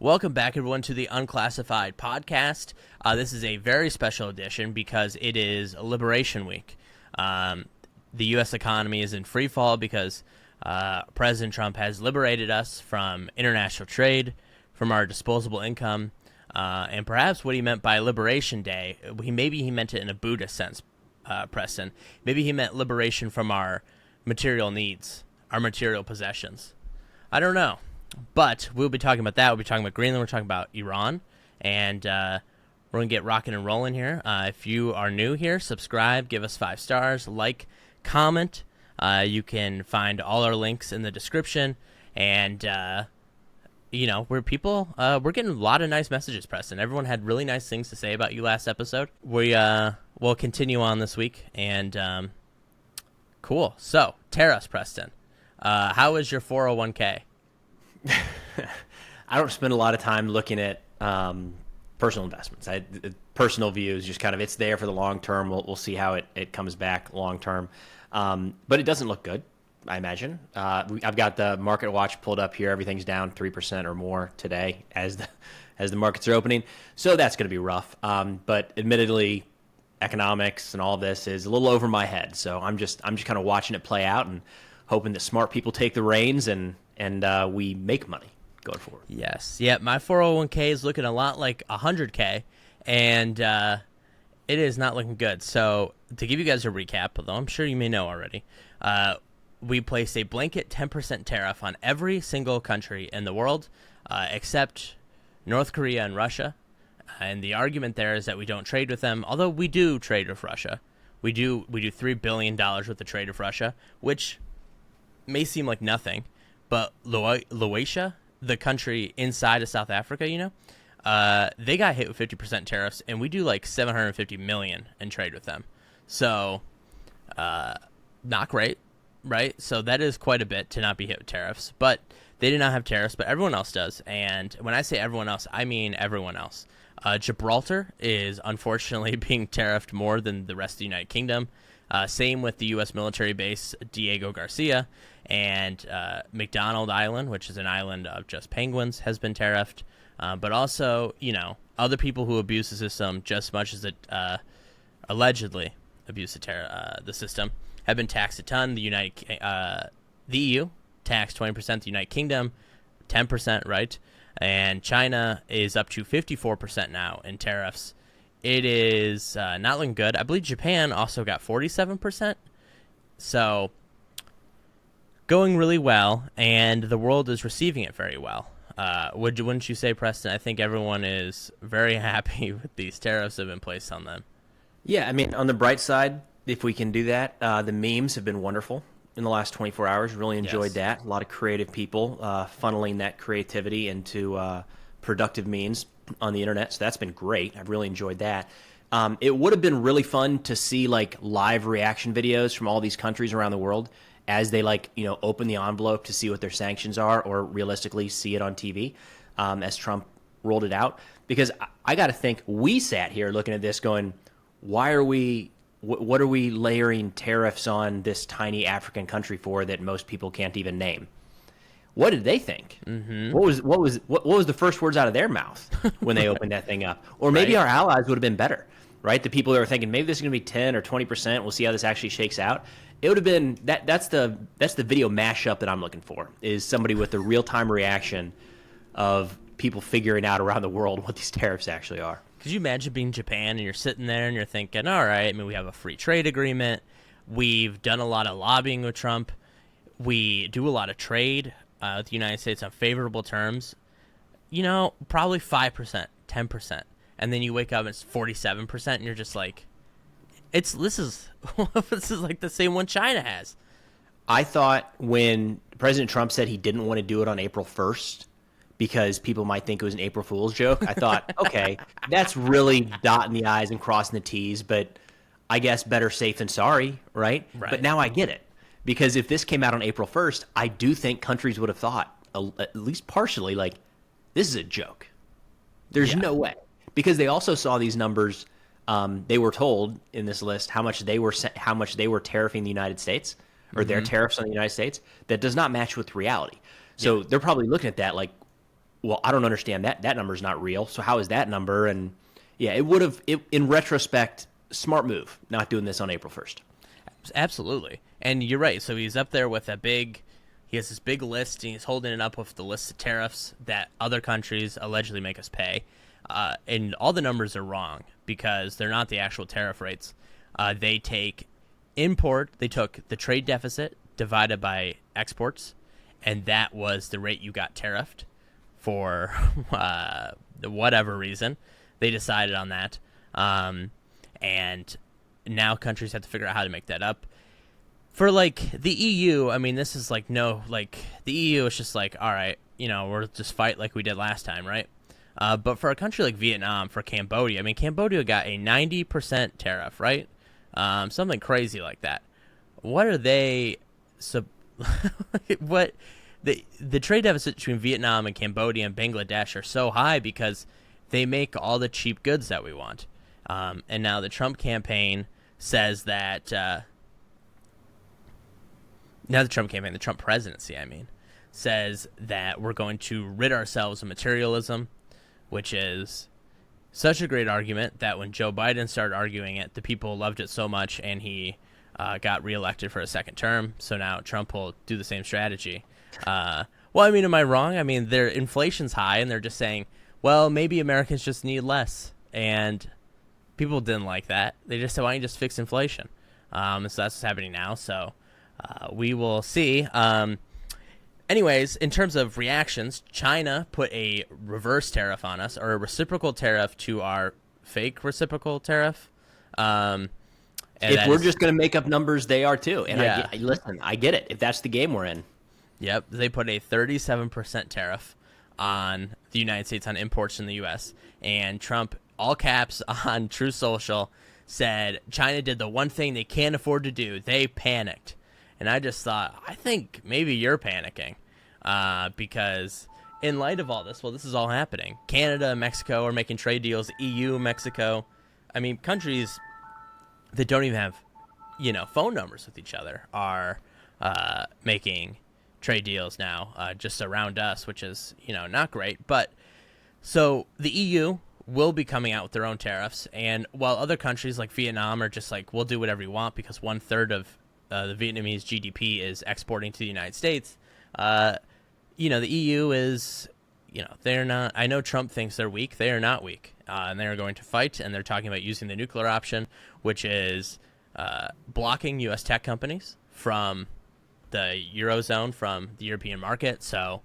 Welcome back, everyone, to the Unclassified Podcast. This is a very special edition because it is Liberation Week. The U.S. economy is in free fall because President Trump has liberated us from international trade, from our disposable income, and perhaps what he meant by Liberation Day, maybe he meant it in a Buddhist sense, Preston. Maybe he meant liberation from our material needs, our material possessions. I don't know. But we'll be talking about that. We'll be talking about Greenland. We're talking about Iran. And we're going to get rocking and rolling here. If you are new here, subscribe, give us 5 stars, like, comment. You can find all our links in the description. And, we're getting a lot of nice messages, Preston. Everyone had really nice things to say about you last episode. We'll continue on this week. And cool. So, Tariffs, Preston. How is your 401k? I don't spend a lot of time looking at personal investments. Personal views, just kind of it's there for the long term. We'll see how it comes back long term. But it doesn't look good, I imagine. I've got the market watch pulled up here. Everything's down 3% or more today as the markets are opening. So that's going to be rough. But admittedly, economics and all this is a little over my head. So I'm just kind of watching it play out and hoping that smart people take the reins and we make money going forward. Yes. Yeah, my 401k is looking a lot like 100k, and it is not looking good. So to give you guys a recap, although I'm sure you may know already, we placed a blanket 10% tariff on every single country in the world except North Korea and Russia. And the argument there is that we don't trade with them, although we do trade with Russia. We do $3 billion worth of trade with Russia, which may seem like nothing. But Laotia, the country inside of South Africa, they got hit with 50% tariffs, and we do like $750 million in trade with them. So, not great, right? So that is quite a bit to not be hit with tariffs. But they did not have tariffs, but everyone else does. And when I say everyone else, I mean everyone else. Gibraltar is unfortunately being tariffed more than the rest of the United Kingdom. Same with the U.S. military base Diego Garcia, and McDonald Island, which is an island of just penguins, has been tariffed. But also, other people who abuse the system just as much as it allegedly abuse the system have been taxed a ton. The EU taxed 20%, the United Kingdom 10%, right? And China is up to 54% now in tariffs. It is not looking good. I believe Japan also got 47%. So, going really well, and the world is receiving it very well. Wouldn't you say, Preston? I think everyone is very happy with these tariffs that have been placed on them. Yeah, I mean, on the bright side, if we can do that, the memes have been wonderful in the last 24 hours. Really enjoyed that. A lot of creative people funneling that creativity into productive means on the internet, so that's been great. I've really enjoyed that. It would have been really fun to see like live reaction videos from all these countries around the world as they open the envelope to see what their sanctions are, or realistically see it on TV as Trump rolled it out. Because I got to think, we sat here looking at this going, what are we layering tariffs on this tiny African country for that most people can't even name? What did they think? Mm-hmm. What was the first words out of their mouth when they opened that thing up? Or maybe our allies would have been better, right? The people that were thinking maybe this is going to be 10 or 20%. We'll see how this actually shakes out. It would have been that's the video mashup that I'm looking for, is somebody with the real time reaction of people figuring out around the world what these tariffs actually are. Could you imagine being Japan and you're sitting there and you're thinking, all right, I mean, we have a free trade agreement. We've done a lot of lobbying with Trump. We do a lot of trade with the United States on favorable terms. Probably 5%, 10%. And then you wake up and it's 47%, and you're just like, this is like the same one China has. I thought when President Trump said he didn't want to do it on April 1st because people might think it was an April Fool's joke, I thought, okay, that's really dotting the I's and crossing the T's, but I guess better safe than sorry, right? But now I get it. Because if this came out on April 1st, I do think countries would have thought, at least partially, like, this is a joke. There's no way. Because they also saw these numbers. They were told in this list how much they were tariffing the United States, or their tariffs on the United States. That does not match with reality. So they're probably looking at that like, well, I don't understand that. That number's not real. So how is that number? And yeah, it would have, in retrospect, smart move not doing this on April 1st. Absolutely. And you're right. So he's up there with he has this big list, and he's holding it up with the list of tariffs that other countries allegedly make us pay. And all the numbers are wrong because they're not the actual tariff rates. They took the trade deficit divided by exports, and that was the rate you got tariffed for whatever reason. They decided on that. And now countries have to figure out how to make that up. For, like, the EU, I mean, this is, like, the EU is just like, all right, we'll just fight like we did last time, right? But for a country like Vietnam, for Cambodia, I mean, Cambodia got a 90% tariff, right? Something crazy like that. What are they... what... The trade deficit between Vietnam and Cambodia and Bangladesh are so high because they make all the cheap goods that we want. And now the Trump campaign says that... the Trump presidency, says that we're going to rid ourselves of materialism, which is such a great argument that when Joe Biden started arguing it, the people loved it so much, and he got reelected for a second term. So now Trump will do the same strategy. Well, am I wrong? Their inflation's high, and they're just saying, well, maybe Americans just need less. And people didn't like that. They just said, why don't you just fix inflation? So that's what's happening now. So... we will see. Anyways, in terms of reactions, China put a reverse tariff on us, or a reciprocal tariff to our fake reciprocal tariff. If we're just going to make up numbers, they are too. And yeah. I get it. If that's the game we're in. Yep. They put a 37% tariff on the United States on imports in the U.S. And Trump, all caps on Truth Social, said China did the one thing they can't afford to do. They panicked. And I just thought, I think maybe you're panicking because in light of all this, this is all happening. Canada and Mexico are making trade deals. EU, Mexico. Countries that don't even have, phone numbers with each other are making trade deals now just around us, which is, not great. But so the EU will be coming out with their own tariffs. And while other countries like Vietnam are just like, we'll do whatever you want because 1/3 of the Vietnamese GDP is exporting to the United States. The EU is, they're not. I know Trump thinks they're weak. They are not weak, and they are going to fight. And they're talking about using the nuclear option, which is blocking U.S. tech companies from the Eurozone, from the European market. So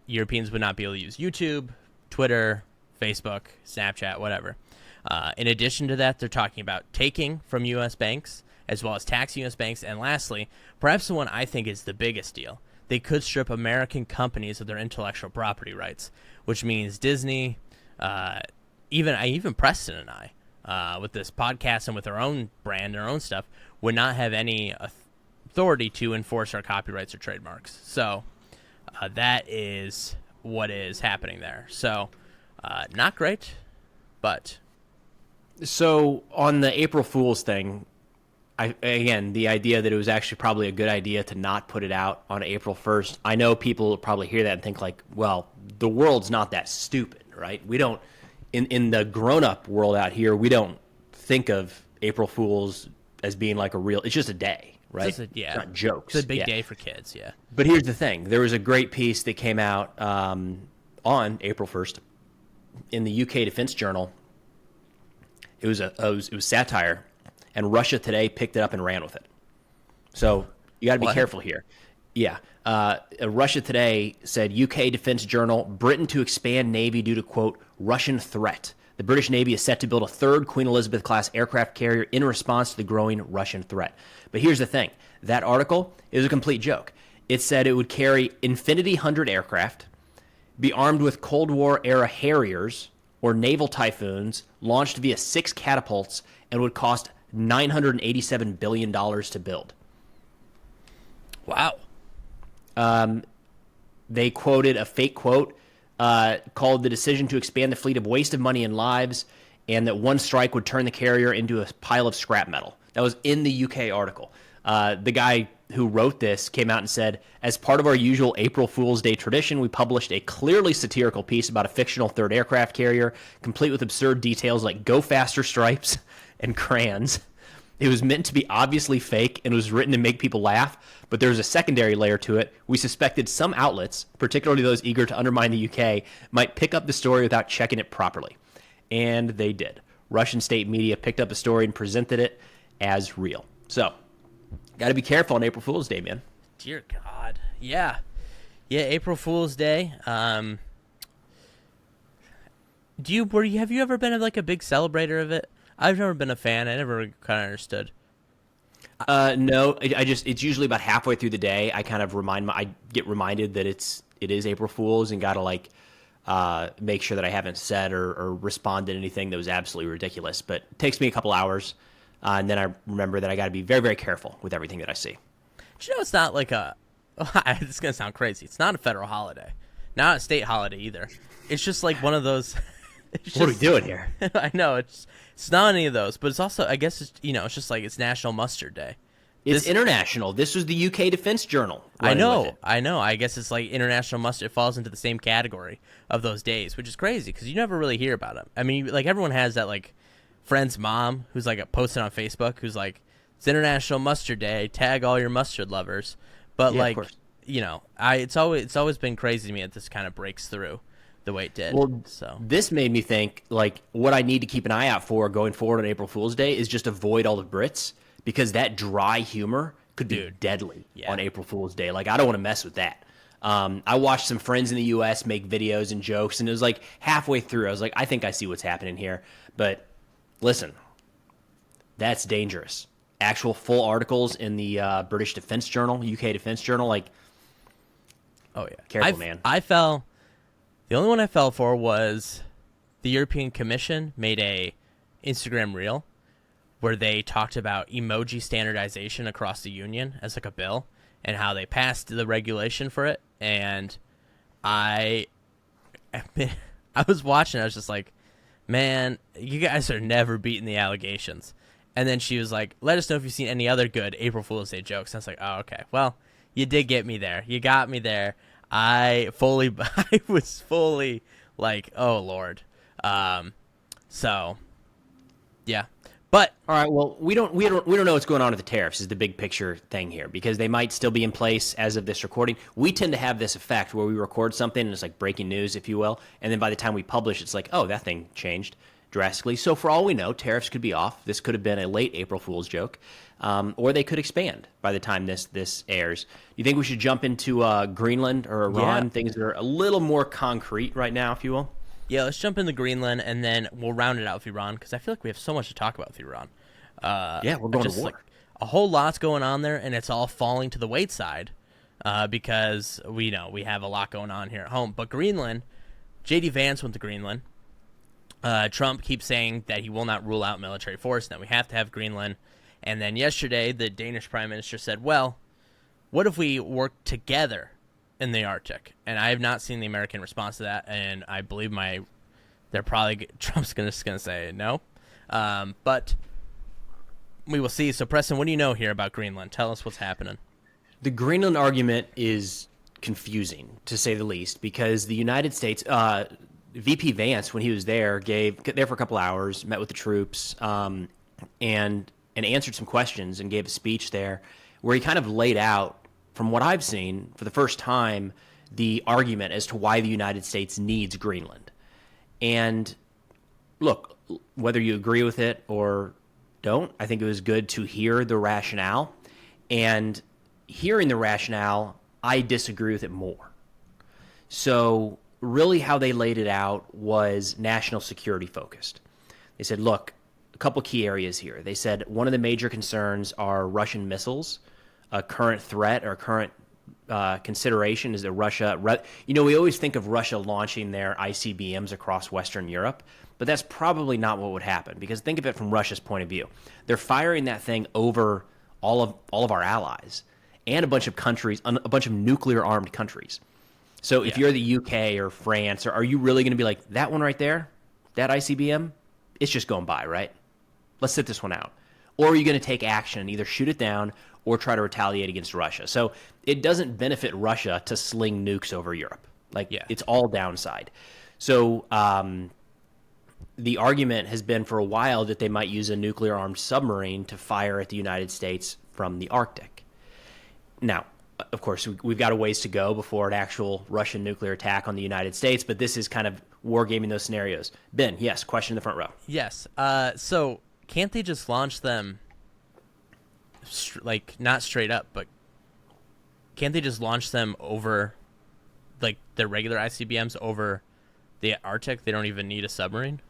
Europeans would not be able to use YouTube, Twitter, Facebook, Snapchat, whatever. In addition to that, they're talking about taking from U.S. banks, as well as taxing U.S. banks. And lastly, perhaps the one I think is the biggest deal, they could strip American companies of their intellectual property rights, which means Disney, even Preston and I, with this podcast and with our own brand and our own stuff, would not have any authority to enforce our copyrights or trademarks. So that is what is happening there. So not great, but... So on the April Fool's thing... Again, the idea that it was actually probably a good idea to not put it out on April 1st. I know people will probably hear that and think like, well, the world's not that stupid, right? We don't, in the grown-up world out here, we don't think of April Fools as being like it's just a day, right? It's not jokes. It's a big day for kids, yeah. But here's the thing. There was a great piece that came out on April 1st in the UK Defense Journal. It was satire. And Russia Today picked it up and ran with it. So you got to be careful here. Yeah. Russia Today said, UK Defense Journal, Britain to expand Navy due to, quote, Russian threat. The British Navy is set to build a third Queen Elizabeth-class aircraft carrier in response to the growing Russian threat. But here's the thing. That article is a complete joke. It said it would carry Infinity 100 aircraft, be armed with Cold War-era Harriers or naval Typhoons launched via 6 catapults, and would cost $987 billion to build. Wow. They quoted a fake quote called the decision to expand the fleet a waste of money and lives, and that one strike would turn the carrier into a pile of scrap metal. That was in the UK article. The guy who wrote this came out and said, as part of our usual April Fool's Day tradition, we published a clearly satirical piece about a fictional third aircraft carrier, complete with absurd details like go faster stripes and crayons. It was meant to be obviously fake and was written to make people laugh, but there was a secondary layer to it. We suspected some outlets, particularly those eager to undermine the UK, might pick up the story without checking it properly. And they did. Russian state media picked up the story and presented it as real. So, got to be careful on April Fool's Day, man. Dear God. Yeah. Yeah, April Fool's Day. Have you ever been like a big celebrator of it? I've never been a fan. I never kind of understood. No, it's usually about halfway through the day. I kind of I get reminded that it is April Fool's and got to make sure that I haven't said or responded to anything that was absolutely ridiculous. But it takes me a couple hours. And then I remember that I got to be very, very careful with everything that I see. Do you know it's not like this is going to sound crazy. It's not a federal holiday. Not a state holiday either. It's just like one of those. What are we doing here? I know. It's not any of those. But it's also, I guess, it's just like it's National Mustard Day. It's international. This was the UK Defense Journal. I know. I guess it's like International Mustard. It falls into the same category of those days, which is crazy because you never really hear about them. I mean, like everyone has that like friend's mom who's like posted on Facebook who's like, it's International Mustard Day, tag all your mustard lovers. But yeah, like, it's always been crazy to me that this kind of breaks through the way it did. Well, so this made me think like what I need to keep an eye out for going forward on April Fool's Day is just avoid all the Brits because that dry humor could be deadly on April Fool's Day. Like I don't want to mess with that. I watched some friends in the U.S. make videos and jokes, and it was like halfway through, I was like, I think I see what's happening here. But listen, that's dangerous. Actual full articles in the British Defense Journal, UK Defense Journal, like, oh yeah, careful, man. The only one I fell for was the European Commission made a Instagram reel where they talked about emoji standardization across the union as like a bill and how they passed the regulation for it. And I was watching, I was just like, man, you guys are never beating the allegations. And then she was like, let us know if you've seen any other good April Fool's Day jokes. And I was like, oh, okay. Well, you did get me there. You got me there. I was fully like, oh Lord. So yeah. But all right, well, we don't know what's going on with the tariffs is the big picture thing here because they might still be in place as of this recording. We tend to have this effect where we record something and it's like breaking news, if you will, and then by the time we publish, it's like, oh, that thing changed drastically. So for all we know, tariffs could be off. This could have been a late April Fool's joke, or they could expand by the time this airs. You think we should jump into Greenland or Iran, things that are a little more concrete right now, if you will? Yeah, let's jump into Greenland, and then we'll round it out with Iran, because I feel like we have so much to talk about with Iran. We're going to war. Like, a whole lot's going on there, and it's all falling to the weight side, because we know we have a lot going on here at home. But Greenland, J.D. Vance went to Greenland. Trump keeps saying that he will not rule out military force, and that we have to have Greenland. And then yesterday, the Danish prime minister said, well, what if we work together in the Arctic? And I have not seen the American response to that, and I believe Trump's just going to say no. But we will see. So, Preston, what do you know here about Greenland? Tell us what's happening. The Greenland argument is confusing, to say the least, because the United States, VP Vance, when he was there for a couple hours, met with the troops, and answered some questions and gave a speech there where he kind of laid out, from what I've seen, for the first time, the argument as to why the United States needs Greenland. And look, whether you agree with it or don't, I think it was good to hear the rationale. And hearing the rationale, I disagree with it more. So really how they laid it out was national security focused. They said, look, a couple key areas here. They said one of the major concerns are Russian missiles. A current threat or current consideration is that Russia, we always think of Russia launching their ICBMs across Western Europe, but that's probably not what would happen because think of it from Russia's point of view. They're firing that thing over all of our allies and a bunch of countries, a bunch of nuclear armed countries. So if you're the UK or France, are you really going to be like, that one right there, that ICBM, it's just going by, right? Let's sit this one out. or are you going to take action and either shoot it down or try to retaliate against Russia? So it doesn't benefit Russia to sling nukes over Europe. It's all downside. So the argument has been for a while that they might use a nuclear-armed submarine to fire at the United States from the Arctic. Now, of course, we've got a ways to go before an actual Russian nuclear attack on the United States, but this is kind of wargaming those scenarios. Ben, yes, question in the front row. Yes. So can't they just launch them, not straight up, but can't they just launch them over, the regular ICBMs over the Arctic? They don't even need a submarine?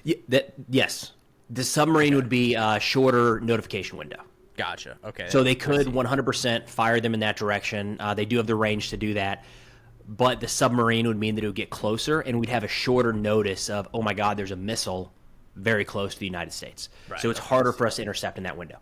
Yes. The submarine would be a shorter notification window. Gotcha. Okay. So they could 100% fire them in that direction. They do have the range to do that. But the submarine would mean that it would get closer, and we'd have a shorter notice of, oh, my God, there's a missile very close to the United States. Right. So it's harder for us to intercept in that window.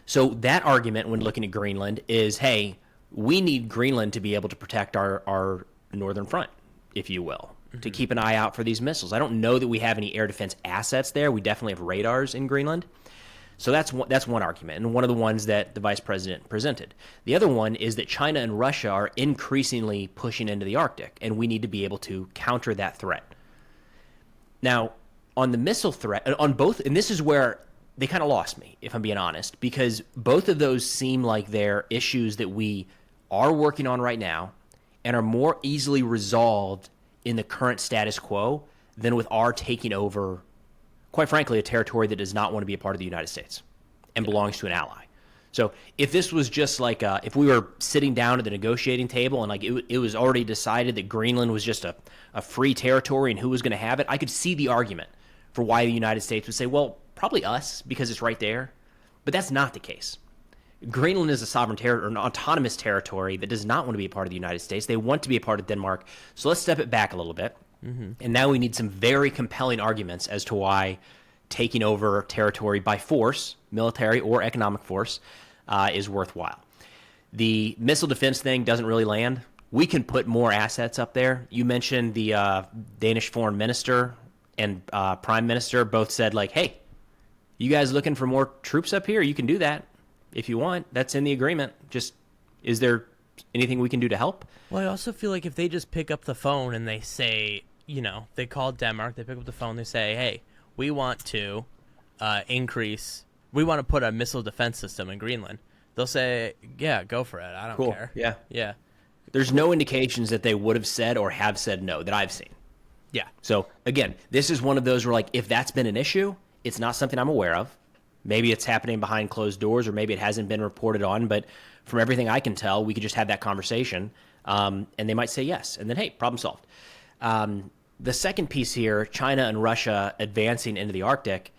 So that argument when looking at Greenland is, hey, we need Greenland to be able to protect our northern front, if you will, to keep an eye out for these missiles. I don't know that we have any air defense assets there. We definitely have radars in Greenland. So that's one argument, and one of the ones that the vice president presented. The other one is that China and Russia are increasingly pushing into the Arctic, and we need to be able to counter that threat. Now, on the missile threat, on both, and this is where they kind of lost me, if I'm being honest, because both of those seem like they're issues that we are working on right now and are more easily resolved in the current status quo than with our taking over, quite frankly, a territory that does not want to be a part of the United States and belongs to an ally. So if this was just if we were sitting down at the negotiating table and it was already decided that Greenland was just a free territory and who was going to have it, I could see the argument for why the United States would say, well, probably us because it's right there. But that's not the case. Greenland is a sovereign territory, or an autonomous territory that does not want to be a part of the United States. They want to be a part of Denmark. So let's step it back a little bit. Mm-hmm. And now we need some very compelling arguments as to why taking over territory by force, military or economic force, is worthwhile. The missile defense thing doesn't really land. We can put more assets up there. You mentioned the Danish foreign minister and prime minister both said, hey, you guys looking for more troops up here? You can do that if you want. That's in the agreement. Just, is there anything we can do to help? Well, I also feel like if they just pick up the phone and they say, they call Denmark, they pick up the phone, they say, hey, we want to we want to put a missile defense system in Greenland. They'll say, yeah, go for it. I don't care. Yeah. Yeah. There's no indications that they would have said or have said no that I've seen. Yeah. So, again, this is one of those where, if that's been an issue, it's not something I'm aware of. Maybe it's happening behind closed doors, or maybe it hasn't been reported on, but from everything I can tell, we could just have that conversation, and they might say yes, and then, hey, problem solved. The second piece here, China and Russia advancing into the Arctic,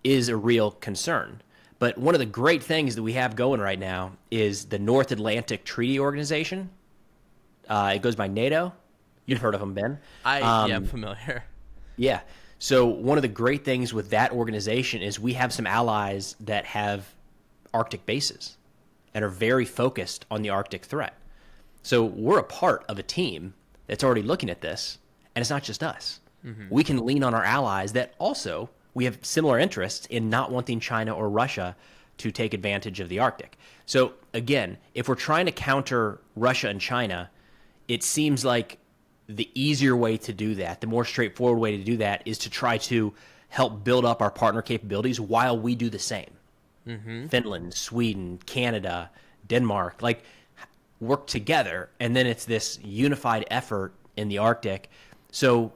is a real concern. But one of the great things that we have going right now is the North Atlantic Treaty Organization. It goes by NATO. You've heard of them, Ben. I'm familiar. Yeah. So one of the great things with that organization is we have some allies that have Arctic bases and are very focused on the Arctic threat. So we're a part of a team that's already looking at this, and it's not just us. Mm-hmm. We can lean on our allies that also we have similar interests in not wanting China or Russia to take advantage of the Arctic. So again, if we're trying to counter Russia and China, it seems like the easier way to do that, the more straightforward way to do that, is to try to help build up our partner capabilities while we do the same. Mm-hmm. Finland, Sweden, Canada, Denmark, work together, and then it's this unified effort in the Arctic. So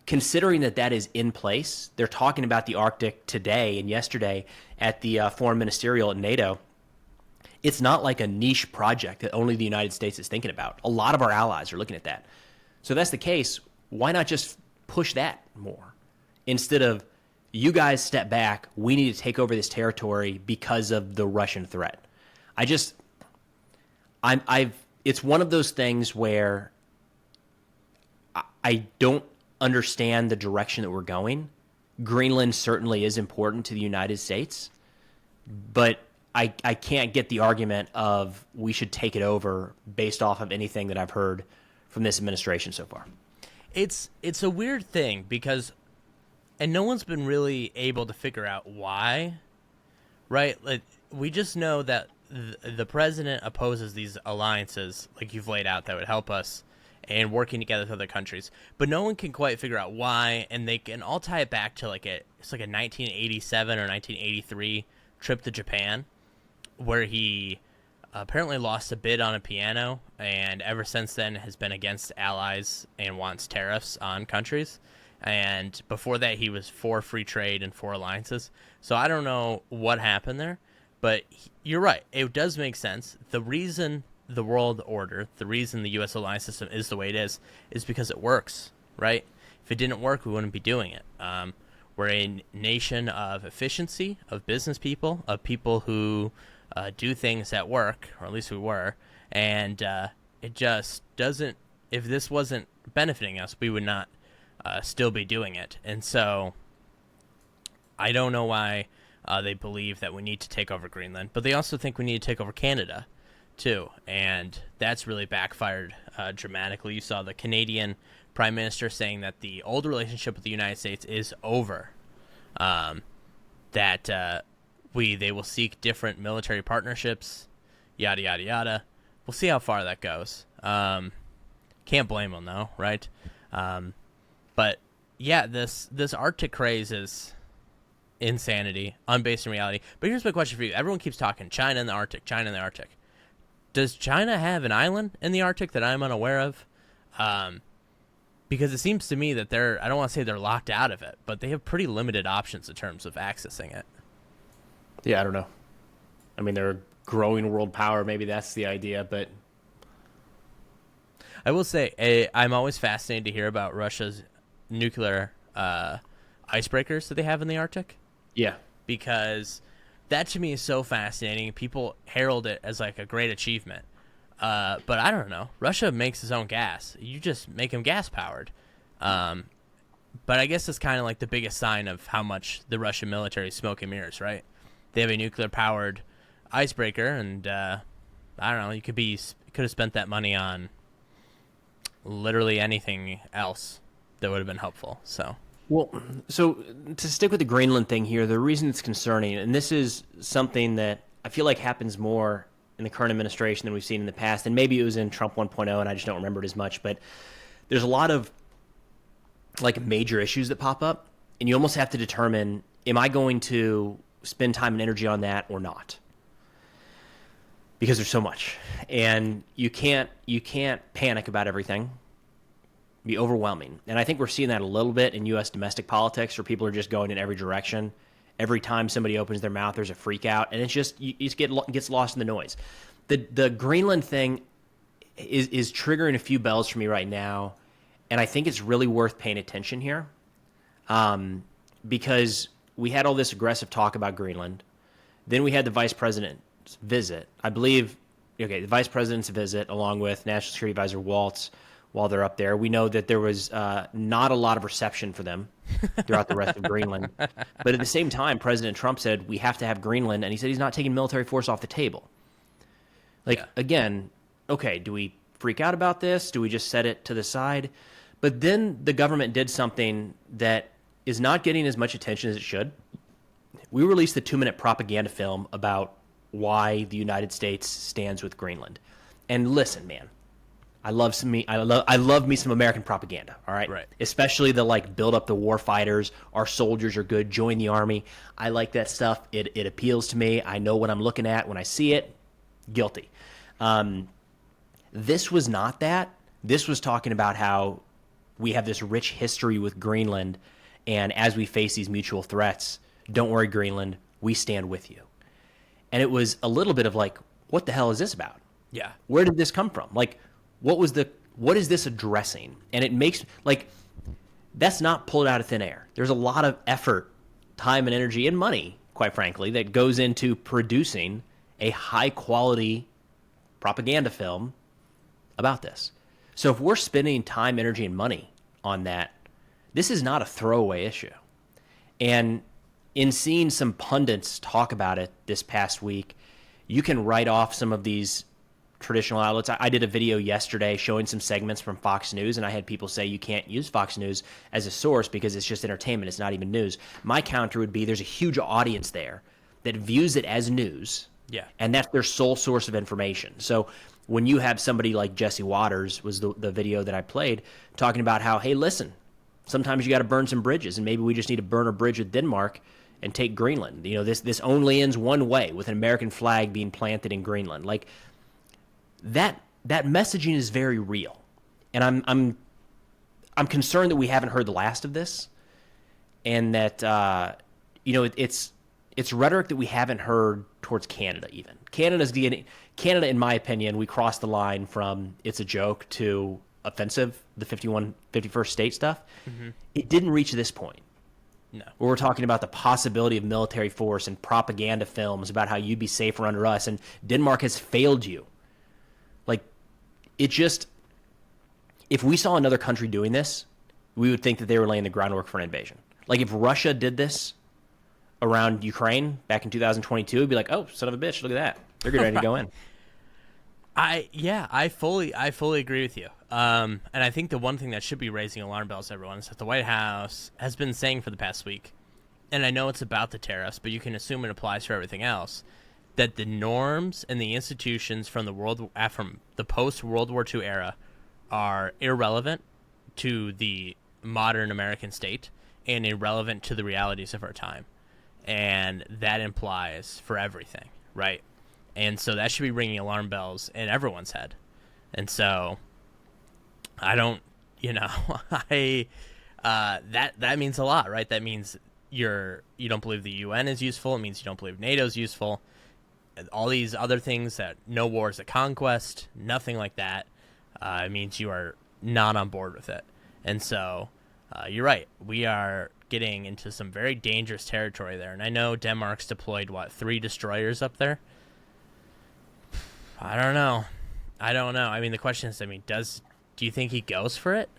considering that is in place, they're talking about the Arctic today and yesterday at the foreign ministerial at NATO. It's not like a niche project that only the United States is thinking about. A lot of our allies are looking at that. So if that's the case, why not just push that more? Instead of, you guys step back, we need to take over this territory because of the Russian threat. It's one of those things where I don't understand the direction that we're going. Greenland certainly is important to the United States, but I can't get the argument of we should take it over based off of anything that I've heard from this administration so far. It's a weird thing because and no one's been really able to figure out why, right? Like, we just know that the president opposes these alliances, like you've laid out, that would help us, and working together with other countries. But no one can quite figure out why, and they can all tie it back to it's like a 1987 or 1983 trip to Japan, where he apparently lost a bid on a piano, and ever since then has been against allies and wants tariffs on countries. And before that, he was for free trade and for alliances. So I don't know what happened there, but you're right. It does make sense. The reason the world order, the reason the U.S. alliance system is the way it is because it works, right? If it didn't work, we wouldn't be doing it. We're a nation of efficiency, of business people, of people who do things at work, or at least we were. And it just doesn't, if this wasn't benefiting us, we would not still be doing it. And so I don't know why they believe that we need to take over Greenland, but they also think we need to take over Canada too, and that's really backfired dramatically. You saw the Canadian Prime Minister saying that the old relationship with the United States is over, that they will seek different military partnerships, yada yada yada. We'll see how far that goes. Can't blame them though, right? But yeah, this Arctic craze is insanity, unbased in reality. But here's my question for you. Everyone keeps talking China and the Arctic, China and the Arctic. Does China have an island in the Arctic that I'm unaware of? Because it seems to me that I don't want to say they're locked out of it, but they have pretty limited options in terms of accessing it. Yeah, I don't know. I mean, they're a growing world power. Maybe that's the idea, but I will say I'm always fascinated to hear about Russia's nuclear icebreakers that they have in the Arctic. Yeah. Because that to me is so fascinating. People herald it as like a great achievement. But I don't know. Russia makes its own gas. You just make them gas powered. But I guess it's kind of like the biggest sign of how much the Russian military is smoke and mirrors, right? They have a nuclear powered icebreaker, and I don't know. You could have spent that money on literally anything else that would have been helpful. So to stick with the Greenland thing here, the reason it's concerning, and this is something that I feel like happens more in the current administration than we've seen in the past, and maybe it was in Trump 1.0 and I just don't remember it as much, but there's a lot of like major issues that pop up, and you almost have to determine, am I going to spend time and energy on that or not? Because there's so much, and you can't panic about everything. Be overwhelming. And I think we're seeing that a little bit in U.S. domestic politics, where people are just going in every direction. Every time somebody opens their mouth, there's a freak out, and it's just you just gets lost in the noise. The Greenland thing is triggering a few bells for me right now, and I think it's really worth paying attention here, because we had all this aggressive talk about Greenland, then we had the vice president's visit. I believe, the vice president's visit along with National Security Advisor Waltz. While they're up there, we know that there was not a lot of reception for them throughout the rest of Greenland. But at the same time, President Trump said, we have to have Greenland, and he said he's not taking military force off the table. Again, okay, do we freak out about this? Do we just set it to the side? But then the government did something that is not getting as much attention as it should. We released the 2-minute propaganda film about why the United States stands with Greenland. And listen, man, I love me some American propaganda, all right? Right. Especially the build up the war fighters, our soldiers are good, join the army. I like that stuff. It appeals to me. I know what I'm looking at when I see it. Guilty. This was not that. This was talking about how we have this rich history with Greenland, and as we face these mutual threats, don't worry, Greenland, we stand with you. And it was a little bit of what the hell is this about? Yeah. Where did this come from? What is this addressing? And it makes, that's not pulled out of thin air. There's a lot of effort, time and energy and money, quite frankly, that goes into producing a high-quality propaganda film about this. So if we're spending time, energy, and money on that, this is not a throwaway issue. And in seeing some pundits talk about it this past week, you can write off some of these traditional outlets. I did a video yesterday showing some segments from Fox News, and I had people say you can't use Fox News as a source because it's just entertainment. It's not even news. My counter would be there's a huge audience there that views it as news, and that's their sole source of information. So when you have somebody like Jesse Waters, was the video that I played, talking about how, hey, listen, sometimes you got to burn some bridges, and maybe we just need to burn a bridge with Denmark and take Greenland. You know, this only ends one way, with an American flag being planted in Greenland. Like, that messaging is very real, and I'm concerned that we haven't heard the last of this, and that it's rhetoric that we haven't heard towards Canada. Even Canada, in my opinion, we crossed the line from it's a joke to offensive. The 51st state stuff, It didn't reach this point. No, where we're talking about the possibility of military force and propaganda films about how you'd be safer under us, and Denmark has failed you. Like, it just, if we saw another country doing this, we would think that they were laying the groundwork for an invasion. Like, if Russia did this around Ukraine back in 2022, it'd be like, oh, son of a bitch, look at that. They're getting ready to go in. I fully agree with you. And I think the one thing that should be raising alarm bells, everyone, is that the White House has been saying for the past week, and I know it's about the tariffs, but you can assume it applies for everything else, that the norms and the institutions from the post-World War II era are irrelevant to the modern American state and irrelevant to the realities of our time. And that implies for everything, right? And so that should be ringing alarm bells in everyone's head. And so I don't, that means a lot, right? That means you don't believe the UN is useful. It means you don't believe NATO is useful. All these other things, that no war is a conquest, nothing like that. It means you are not on board with it. And so you're right. We are getting into some very dangerous territory there. And I know Denmark's deployed, 3 destroyers up there? I don't know. I mean, the question is, do you think he goes for it?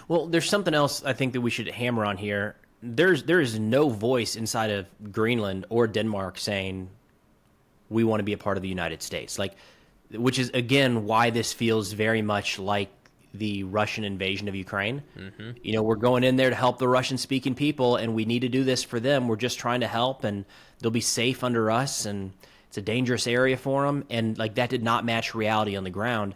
Well, there's something else I think that we should hammer on here. There is no voice inside of Greenland or Denmark saying we want to be a part of the United States. Like, which is, again, why this feels very much like the Russian invasion of Ukraine. Mm-hmm. We're going in there to help the Russian-speaking people, and we need to do this for them. We're just trying to help, and they'll be safe under us, and it's a dangerous area for them. And like, that did not match reality on the ground.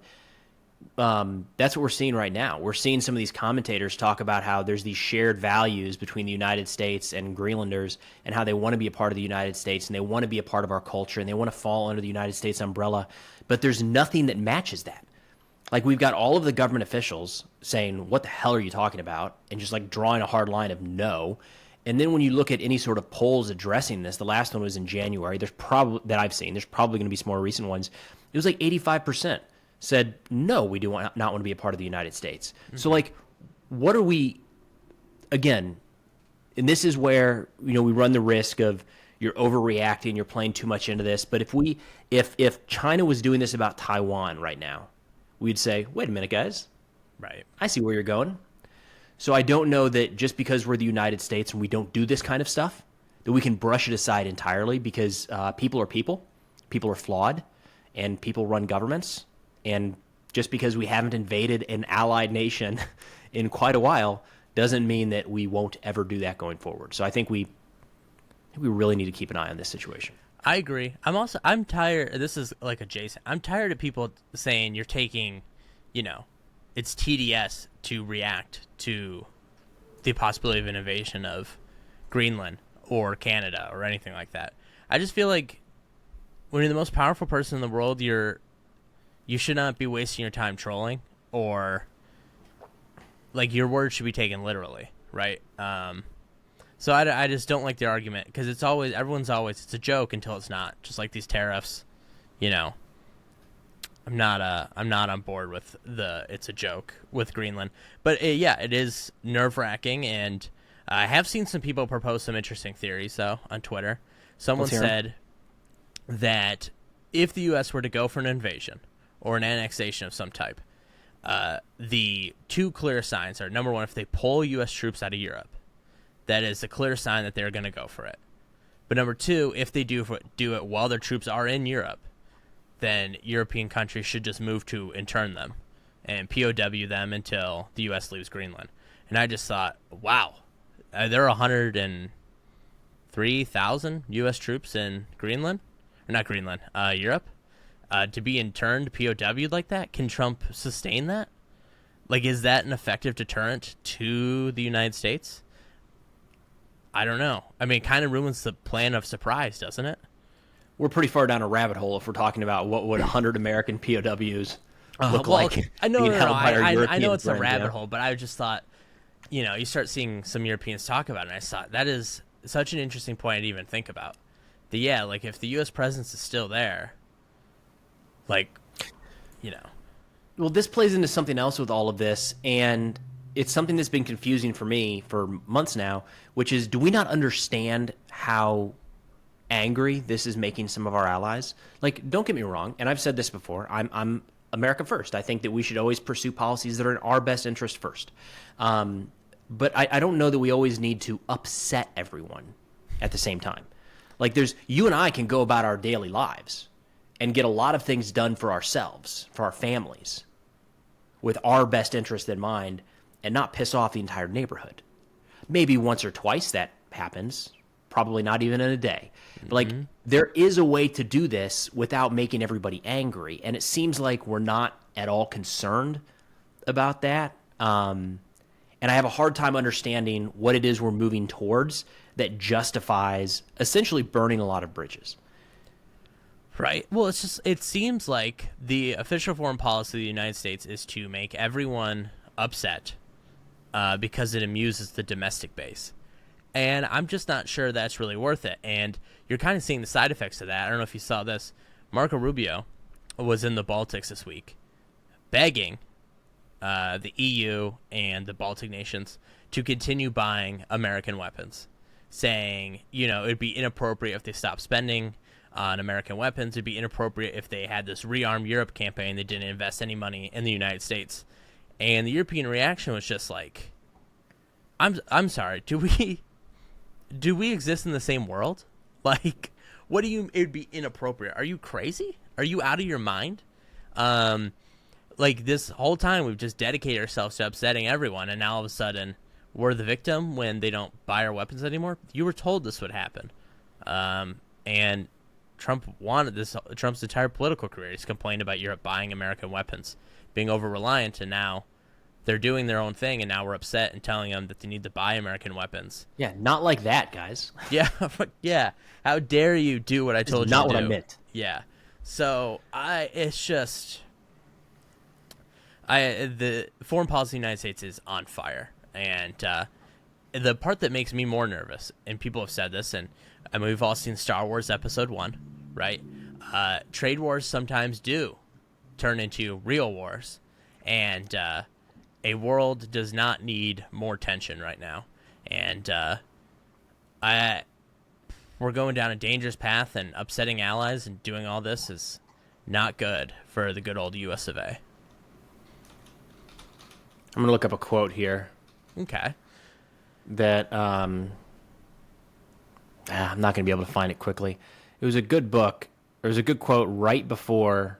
That's what we're seeing right now. We're seeing some of these commentators talk about how there's these shared values between the United States and Greenlanders, and how they want to be a part of the United States, and they want to be a part of our culture, and they want to fall under the United States umbrella. But there's nothing that matches that. Like, we've got all of the government officials saying, what the hell are you talking about? And just like drawing a hard line of no. And then when you look at any sort of polls addressing this, the last one was in January. There's probably going to be some more recent ones. It was like 85% said, no, we do not want to be a part of the United States. Mm-hmm. So like, what are we, again, and this is where, we run the risk of you're overreacting, you're playing too much into this. But if China was doing this about Taiwan right now, we'd say, wait a minute, guys. Right. I see where you're going. So I don't know that just because we're the United States and we don't do this kind of stuff, that we can brush it aside entirely, because people are people. People are flawed, and people run governments. And just because we haven't invaded an allied nation in quite a while doesn't mean that we won't ever do that going forward. So I think we really need to keep an eye on this situation. I agree. I'm tired. This is like adjacent. I'm tired of people saying you're taking, it's TDS to react to the possibility of an invasion of Greenland or Canada or anything like that. I just feel like when you're the most powerful person in the world, you should not be wasting your time trolling, or like, your words should be taken literally, right? So I just don't like the argument, because it's a joke until it's not. Just like these tariffs, I'm not on board with it's a joke with Greenland. But it is nerve-wracking, and I have seen some people propose some interesting theories, though, on Twitter. Someone said that if the U.S. were to go for an invasion or an annexation of some type, the two clear signs are, number one, if they pull U.S. troops out of Europe, that is a clear sign that they're going to go for it. But number two, if they do it while their troops are in Europe, then European countries should just move to intern them and POW them until the U.S. leaves Greenland. And I just thought, wow, there are 103,000 U.S. troops in Greenland, or not Greenland, Europe, to be interned, POW'd like that. Can Trump sustain that? Like, is that an effective deterrent to the United States? I don't know. I mean, it kind of ruins the plan of surprise, doesn't it? We're pretty far down a rabbit hole if we're talking about what would 100 American POWs look like. I know, I know it's a rabbit hole, but I just thought, you start seeing some Europeans talk about it, and I thought that is such an interesting point to even think about. Like if the U.S. presence is still there, Well, this plays into something else with all of this, and it's something that's been confusing for me for months now, which is, do we not understand how angry this is making some of our allies? Like, don't get me wrong, and I've said this before, I'm America first. I think that we should always pursue policies that are in our best interest first. But I don't know that we always need to upset everyone at the same time. Like, you and I can go about our daily lives and get a lot of things done for ourselves, for our families, with our best interest in mind, and not piss off the entire neighborhood. Maybe once or twice that happens, probably not even in a day. But there is a way to do this without making everybody angry, and it seems like we're not at all concerned about that. And I have a hard time understanding what it is we're moving towards that justifies essentially burning a lot of bridges. Right. Well, it seems like the official foreign policy of the United States is to make everyone upset because it amuses the domestic base. And I'm just not sure that's really worth it. And you're kind of seeing the side effects of that. I don't know if you saw this. Marco Rubio was in the Baltics this week begging the EU and the Baltic nations to continue buying American weapons, saying, it'd be inappropriate if they stopped spending on American weapons. It'd be inappropriate if they had this Rearm Europe campaign. They didn't invest any money in the United States. And the European reaction was just like, I'm sorry, do we exist in the same world? Like, it'd be inappropriate. Are you crazy? Are you out of your mind? Like, this whole time we've just dedicated ourselves to upsetting everyone, and now all of a sudden we're the victim when they don't buy our weapons anymore. You were told this would happen. And Trump wanted this. Trump's entire political career, he's complained about Europe buying American weapons, being over-reliant, and now they're doing their own thing, and now we're upset and telling them that they need to buy American weapons. Yeah, not like that, guys. Yeah, yeah. How dare you do what I told you to do? Not what I meant. Yeah. So the foreign policy of the United States is on fire, and the part that makes me more nervous, and people have said this, and I mean, we've all seen Star Wars Episode 1, right? Trade wars sometimes do turn into real wars, and a world does not need more tension right now. And we're going down a dangerous path, and upsetting allies and doing all this is not good for the good old US of A. I'm going to look up a quote here. Okay. That I'm not going to be able to find it quickly. It was a good book. There was a good quote right before.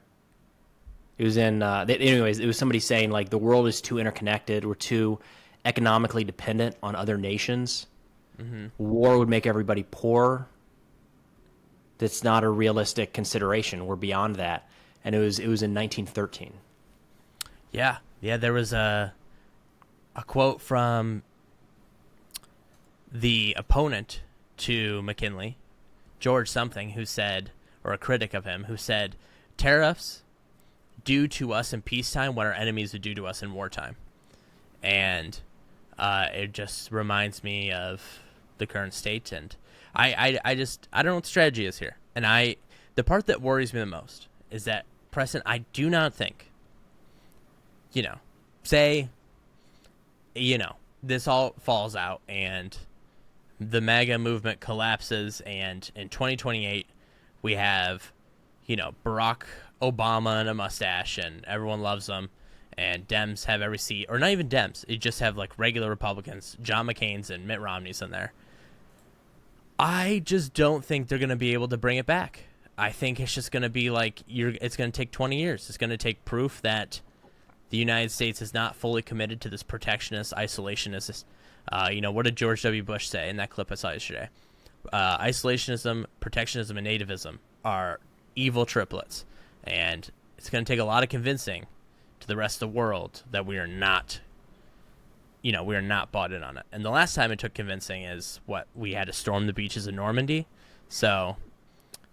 It was in. Anyways, it was somebody saying, like, the world is too interconnected. We're too economically dependent on other nations. Mm-hmm. War would make everybody poor. That's not a realistic consideration. We're beyond that. And it was in 1913. Yeah. There was a quote from the opponent to McKinley, George something, who said, or a critic of him, who said, tariffs do to us in peacetime what our enemies would do to us in wartime. And it just reminds me of the current state, and I don't know what the strategy is here. And the part that worries me the most is that, Preston, I do not think, say, this all falls out and the MAGA movement collapses, and in 2028 we have, Barack Obama and a mustache, and everyone loves him, and Dems have every seat, or not even Dems, you just have like regular Republicans, John McCain's and Mitt Romney's in there. I just don't think they're going to be able to bring it back. I think it's just going to be like it's going to take 20 years. It's going to take proof that the United States is not fully committed to this protectionist, isolationist. What did George W. Bush say in that clip I saw yesterday? Isolationism, protectionism, and nativism are evil triplets, and it's going to take a lot of convincing to the rest of the world that we are not bought in on it. And the last time it took convincing is we had to storm the beaches of Normandy. So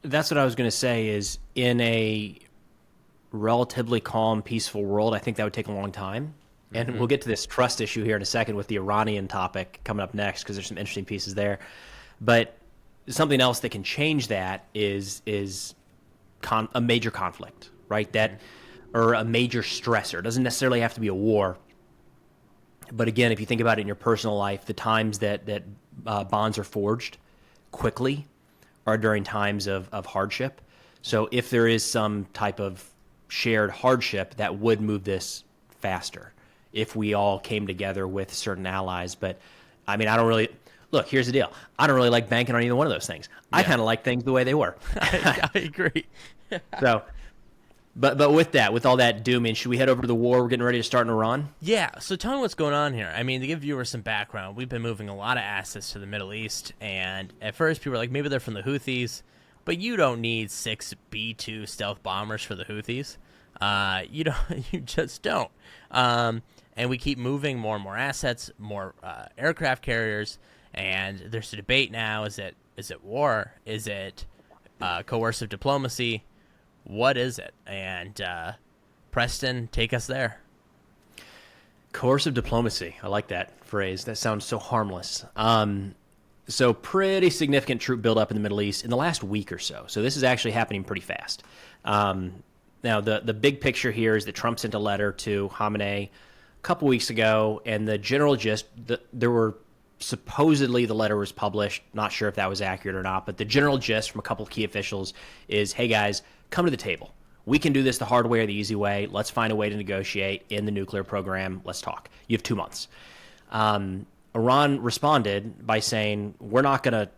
that's what I was going to say, is in a relatively calm, peaceful world, I think that would take a long time. And we'll get to this trust issue here in a second with the Iranian topic coming up next, because there's some interesting pieces there. But something else that can change that is a major conflict, right? Or a major stressor. It doesn't necessarily have to be a war. But again, if you think about it in your personal life, the times that bonds are forged quickly are during times of hardship. So if there is some type of shared hardship, that would move this faster if we all came together with certain allies. But I mean, look, here's the deal. I don't really like banking on either one of those things. Yeah. I kind of like things the way they were. I agree. So, but with all that dooming, should we head over to the war we're getting ready to start in Iran? Yeah. So tell me what's going on here. I mean, to give viewers some background, we've been moving a lot of assets to the Middle East, and at first people were like, maybe they're from the Houthis, but you don't need 6 B-2 stealth bombers for the Houthis. You just don't. And we keep moving more and more assets, more aircraft carriers, and there's a debate now: is it war? Is it coercive diplomacy? What is it? And Preston, take us there. Coercive diplomacy. I like that phrase. That sounds so harmless. So pretty significant troop buildup in the Middle East in the last week or so. So this is actually happening pretty fast. Now, the big picture here is that Trump sent a letter to Khamenei a couple weeks ago, and the general gist, supposedly the letter was published, not sure if that was accurate or not, but the general gist from a couple of key officials is, hey guys, come to the table. We can do this the hard way or the easy way. Let's find a way to negotiate in the nuclear program. Let's talk. You have 2 months. Iran responded by saying, we're not going to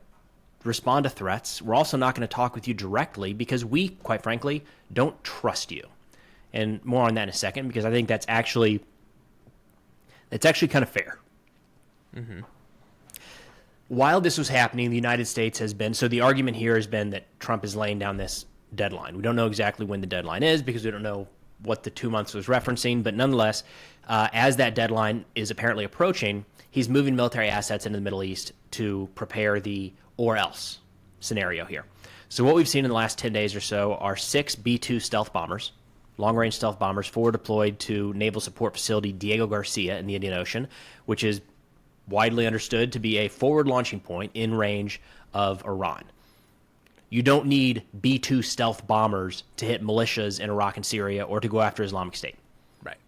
respond to threats. We're also not going to talk with you directly because we, quite frankly, don't trust you. And more on that in a second, because I think that's actually kind of fair. Mm-hmm. While this was happening, the United States has been, so the argument here has been that Trump is laying down this deadline. We don't know exactly when the deadline is because we don't know what the 2 months was referencing, but nonetheless, as that deadline is apparently approaching, he's moving military assets into the Middle East to prepare the or else scenario here. So what we've seen in the last 10 days or so are 6 B-2 stealth bombers, long-range stealth bombers, forward deployed to Naval Support Facility Diego Garcia in the Indian Ocean, which is widely understood to be a forward launching point in range of Iran. You don't need B-2 stealth bombers to hit militias in Iraq and Syria or to go after Islamic State. Right.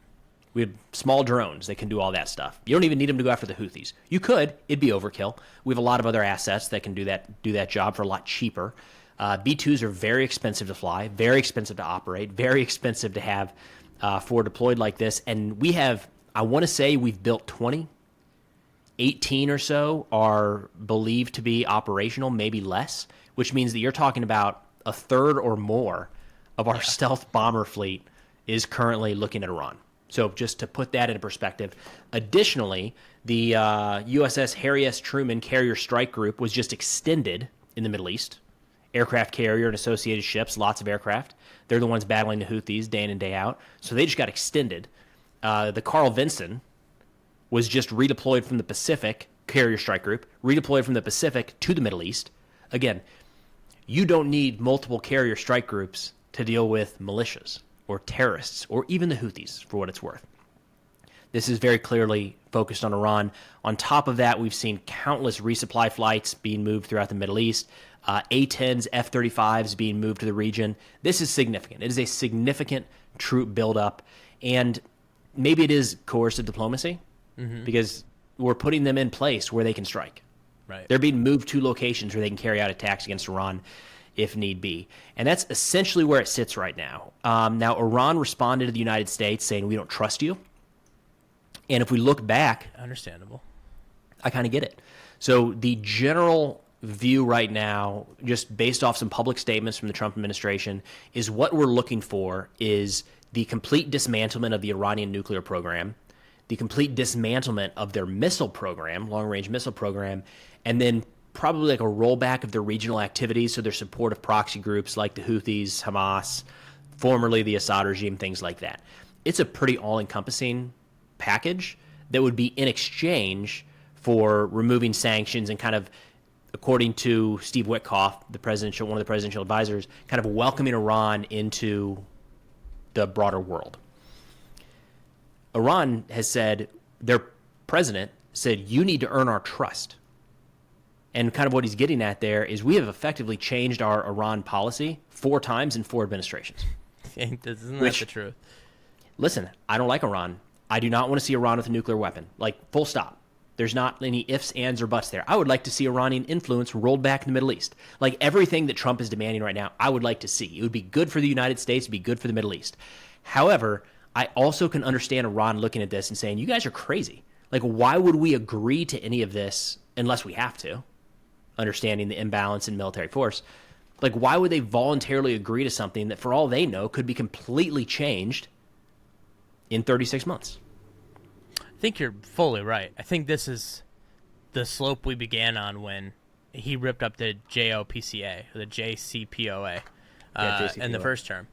We have small drones that can do all that stuff. You don't even need them to go after the Houthis. You could. It'd be overkill. We have a lot of other assets that can do that job for a lot cheaper. B-2s are very expensive to fly, very expensive to operate, very expensive to have forward deployed like this. And we have, I want to say we've built 20. 18 or so are believed to be operational, maybe less, which means that you're talking about a third or more of our stealth bomber fleet is currently looking at Iran. So just to put that into perspective, additionally, the USS Harry S. Truman Carrier Strike Group was just extended in the Middle East. Aircraft carrier and associated ships, lots of aircraft. They're the ones battling the Houthis day in and day out. So they just got extended. The Carl Vinson was just redeployed from the Pacific, Carrier Strike Group, redeployed from the Pacific to the Middle East. Again, you don't need multiple carrier strike groups to deal with militias or terrorists or even the Houthis, for what it's worth. This is very clearly focused on Iran. On top of that, we've seen countless resupply flights being moved throughout the Middle East, A-10s, F-35s being moved to the region. This is significant. It is a significant troop buildup, and maybe it is coercive diplomacy, because we're putting them in place where they can strike. Right. They're being moved to locations where they can carry out attacks against Iran if need be. And that's essentially where it sits right now. Now, Iran responded to the United States saying, we don't trust you. And if we look back... Understandable. I kind of get it. So the general view right now, just based off some public statements from the Trump administration, is what we're looking for is the complete dismantlement of the Iranian nuclear program, the complete dismantlement of their missile program, long-range missile program, and then probably like a rollback of their regional activities, so their support of proxy groups like the Houthis, Hamas, formerly the Assad regime, things like that. It's a pretty all-encompassing package that would be in exchange for removing sanctions and kind of, according to Steve Witkoff, one of the presidential advisors, kind of welcoming Iran into the broader world. Iran has said, their president said, you need to earn our trust. And kind of what he's getting at there is we have effectively changed our Iran policy 4 times in 4 administrations. Isn't that the truth? Listen, I don't like Iran. I do not want to see Iran with a nuclear weapon. Like, full stop. There's not any ifs, ands, or buts there. I would like to see Iranian influence rolled back in the Middle East. Like, everything that Trump is demanding right now, I would like to see. It would be good for the United States. It would be good for the Middle East. However, I also can understand Iran looking at this and saying, you guys are crazy. Like, why would we agree to any of this unless we have to? Understanding the imbalance in military force. Like, why would they voluntarily agree to something that, for all they know, could be completely changed in 36 months? I think you're fully right. I think this is the slope we began on when he ripped up the JCPOA, the JCPOA, in the first term.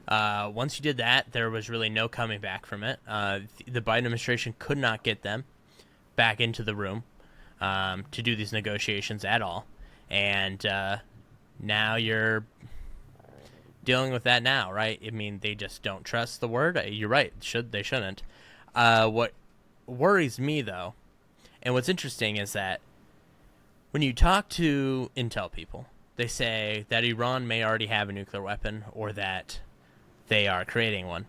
Once you did that, there was really no coming back from it. The Biden administration could not get them back into the room to do these negotiations at all. And now you're dealing with that now, right? I mean, they just don't trust the word. You're right. They shouldn't. What worries me, though, and what's interesting is that when you talk to intel people, they say that Iran may already have a nuclear weapon or that they are creating one.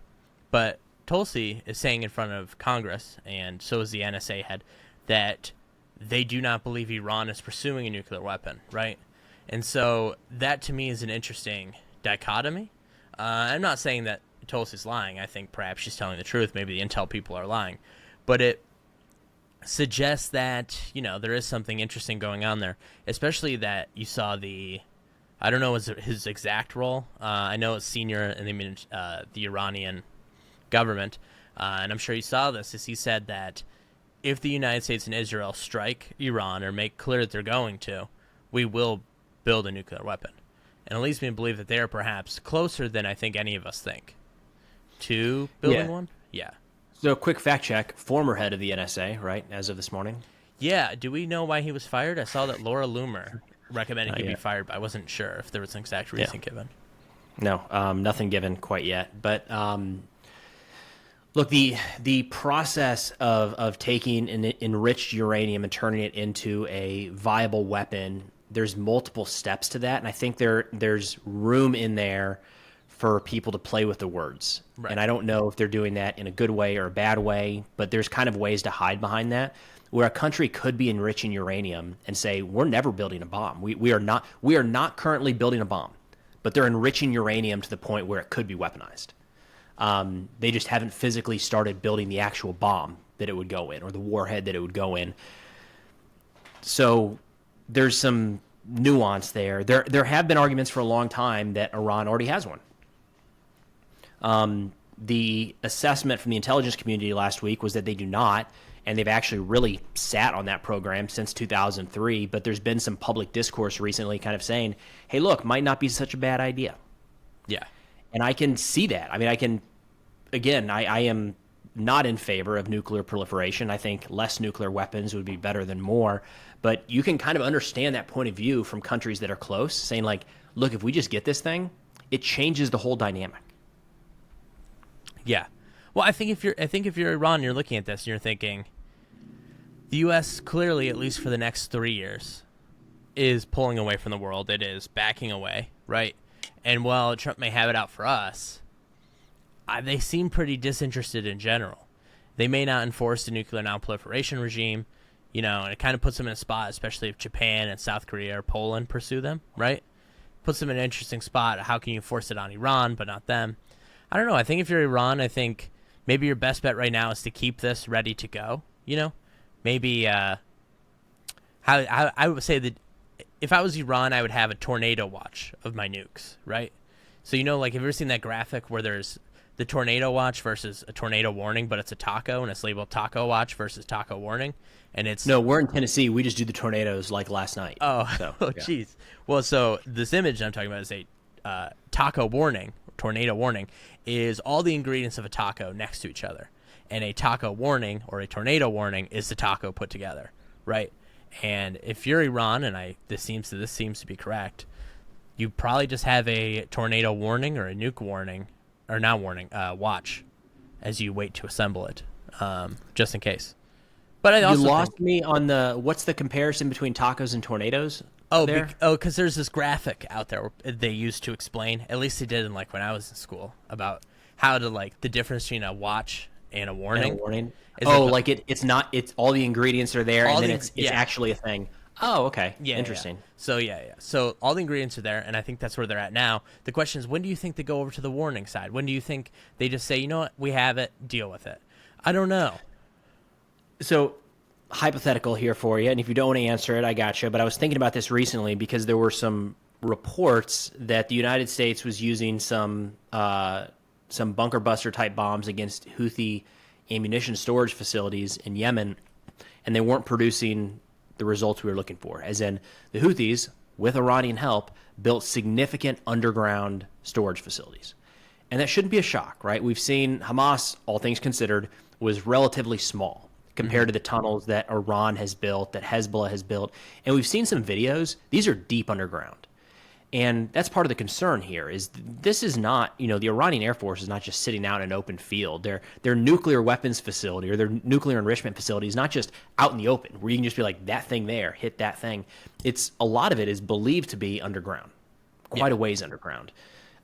But Tulsi is saying in front of Congress, and so is the NSA head, that they do not believe Iran is pursuing a nuclear weapon, right? And so that, to me, is an interesting dichotomy. I'm not saying that Tulsi's lying. I think perhaps she's telling the truth. Maybe the intel people are lying. But it suggests that, there is something interesting going on there, especially that you saw I don't know his exact role. I know it's senior in the Iranian government, and I'm sure you saw this, as he said that if the United States and Israel strike Iran or make clear that they're going to, we will build a nuclear weapon. And it leads me to believe that they are perhaps closer than I think any of us think to building one. Yeah. So, quick fact check, former head of the NSA, right, as of this morning? Yeah. Do we know why he was fired? I saw that Laura Loomer recommended he be fired, but I wasn't sure if there was an exact reason given. No, nothing given quite yet. But look, the process of taking an enriched uranium and turning it into a viable weapon, there's multiple steps to that, and I think there's room in there for people to play with the words. Right. And I don't know if they're doing that in a good way or a bad way, but there's kind of ways to hide behind that, where a country could be enriching uranium and say, we're never building a bomb. We are not currently building a bomb, but they're enriching uranium to the point where it could be weaponized. They just haven't physically started building the actual bomb that it would go in or the warhead that it would go in. So there's some nuance there. There have been arguments for a long time that Iran already has one. The assessment from the intelligence community last week was that they do not, and they've actually really sat on that program since 2003, but there's been some public discourse recently kind of saying, hey, look, might not be such a bad idea. Yeah. And I can see that. I mean, I am not in favor of nuclear proliferation. I think less nuclear weapons would be better than more, but you can kind of understand that point of view from countries that are close, saying like, look, if we just get this thing, it changes the whole dynamic. Yeah. Well, I think if you're Iran, you're looking at this and you're thinking, the U.S. clearly, at least for the next 3 years, is pulling away from the world. It is backing away, right? And while Trump may have it out for us, they seem pretty disinterested in general. They may not enforce the nuclear non-proliferation regime, and it kind of puts them in a spot, especially if Japan and South Korea or Poland pursue them, right? Puts them in an interesting spot. How can you force it on Iran but not them? I don't know. I think if you're Iran, I think maybe your best bet right now is to keep this ready to go, Maybe I would say that if I was Iran, I would have a tornado watch of my nukes, right? So, like, have you ever seen that graphic where there's the tornado watch versus a tornado warning, but it's a taco, and it's labeled taco watch versus taco warning? And it's... No, we're in Tennessee. We just do the tornadoes like last night. Oh, jeez. Well, so this image I'm talking about is a taco warning, tornado warning, is all the ingredients of a taco next to each other. And a taco warning or a tornado warning is the taco put together, right? And if you're Iran, and this seems to be correct, you probably just have a tornado warning or a nuke warning, or not warning, watch as you wait to assemble it, just in case. But I also lost me on what's the comparison between tacos and tornadoes? Because there's this graphic out there they used to explain, at least they did in like when I was in school, about how to like the difference between a watch and a warning. It's not. It's all the ingredients are there, and then it's actually a thing. Oh, okay. Yeah, interesting. Yeah. So all the ingredients are there, and I think that's where they're at now. The question is, when do you think they go over to the warning side? When do you think they just say, you know what, we have it, deal with it? I don't know. So, hypothetical here for you, and if you don't want to answer it, I gotcha. But I was thinking about this recently because there were some reports that the United States was using some bunker buster type bombs against Houthi ammunition storage facilities in Yemen, and they weren't producing the results we were looking for. As in, the Houthis, with Iranian help, built significant underground storage facilities. And that shouldn't be a shock, right? We've seen Hamas, all things considered, was relatively small compared to the tunnels that Iran has built, that Hezbollah has built. And we've seen some videos. These are deep underground. And that's part of the concern here is this is not, the Iranian Air Force is not just sitting out in an open field. Their nuclear weapons facility or their nuclear enrichment facility is not just out in the open where you can just be like, that thing there, hit that thing. A lot of it is believed to be underground, quite a ways underground.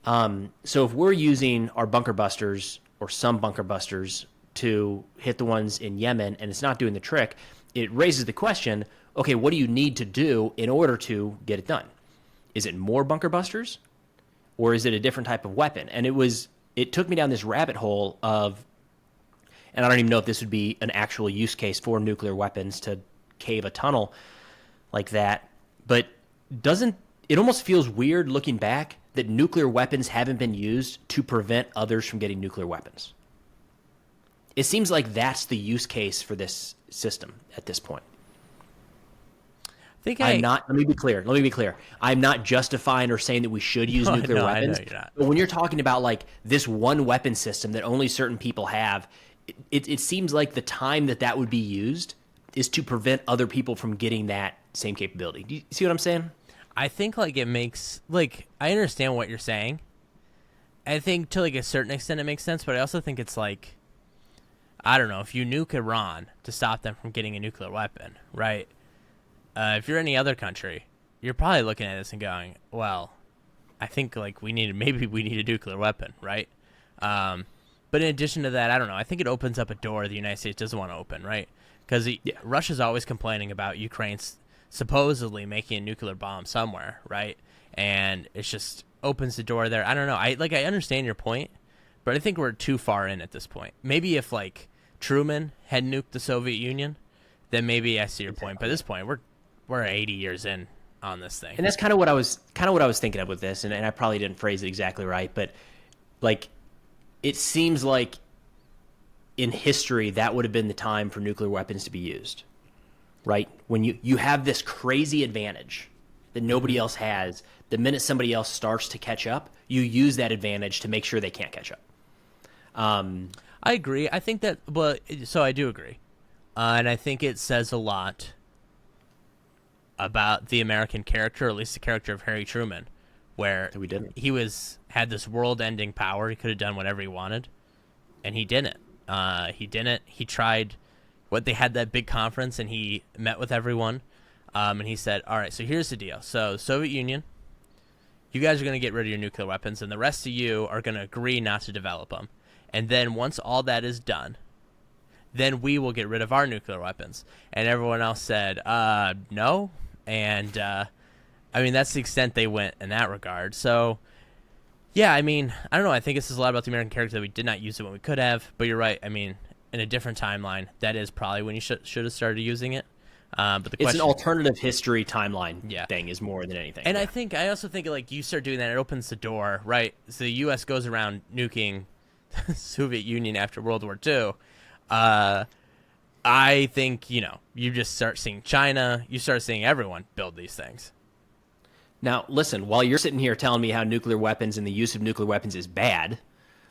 So if we're using our bunker busters or some bunker busters to hit the ones in Yemen and it's not doing the trick, it raises the question, okay, what do you need to do in order to get it done? Is it more bunker busters or is it a different type of weapon? And it took me down this rabbit hole of, and I don't even know if this would be an actual use case for nuclear weapons to cave a tunnel like that, but it almost feels weird looking back that nuclear weapons haven't been used to prevent others from getting nuclear weapons. It seems like that's the use case for this system at this point. Let me be clear. I'm not justifying or saying that we should use nuclear weapons. I know you're not. But when you're talking about like this one weapon system that only certain people have, it seems like the time that would be used is to prevent other people from getting that same capability. Do you see what I'm saying? I think like it makes like I understand what you're saying. I think to like a certain extent it makes sense, but I also think it's like I don't know, if you nuke Iran to stop them from getting a nuclear weapon, right? If you're any other country, you're probably looking at this and going, well, I think like maybe we need a nuclear weapon, right? But in addition to that, I don't know. I think it opens up a door the United States doesn't want to open, right? Because Russia's always complaining about Ukraine's supposedly making a nuclear bomb somewhere, right? And it just opens the door there. I don't know. I understand your point, but I think we're too far in at this point. Maybe if like Truman had nuked the Soviet Union, then maybe I see your point. But at this point, we're 80 years in on this thing. And that's kind of what I was thinking of with this, and I probably didn't phrase it exactly right, but like it seems like in history that would have been the time for nuclear weapons to be used. Right? When you have this crazy advantage that nobody else has, the minute somebody else starts to catch up, you use that advantage to make sure they can't catch up. I agree. I think that, so I do agree. And I think it says a lot about the American character, or at least the character of Harry Truman, where he had this world-ending power. He could have done whatever he wanted, and he didn't. He tried. They had that big conference, and he met with everyone, and he said, all right, so here's the deal. So Soviet Union, you guys are going to get rid of your nuclear weapons, and the rest of you are going to agree not to develop them. And then once all that is done, then we will get rid of our nuclear weapons. And everyone else said, no. And, that's the extent they went in that regard. So, yeah, I don't know. I think this is a lot about the American character that we did not use it when we could have. But you're right. In a different timeline, that is probably when you should have started using it. But the it's question, an alternative history timeline Yeah. thing is more than anything. and I also think like you start doing that, it opens the door, right? So the U.S. goes around nuking the Soviet Union after World War II. I think you just start seeing China, you start seeing everyone build these things. Now, listen, while you're sitting here telling me how nuclear weapons and the use of nuclear weapons is bad,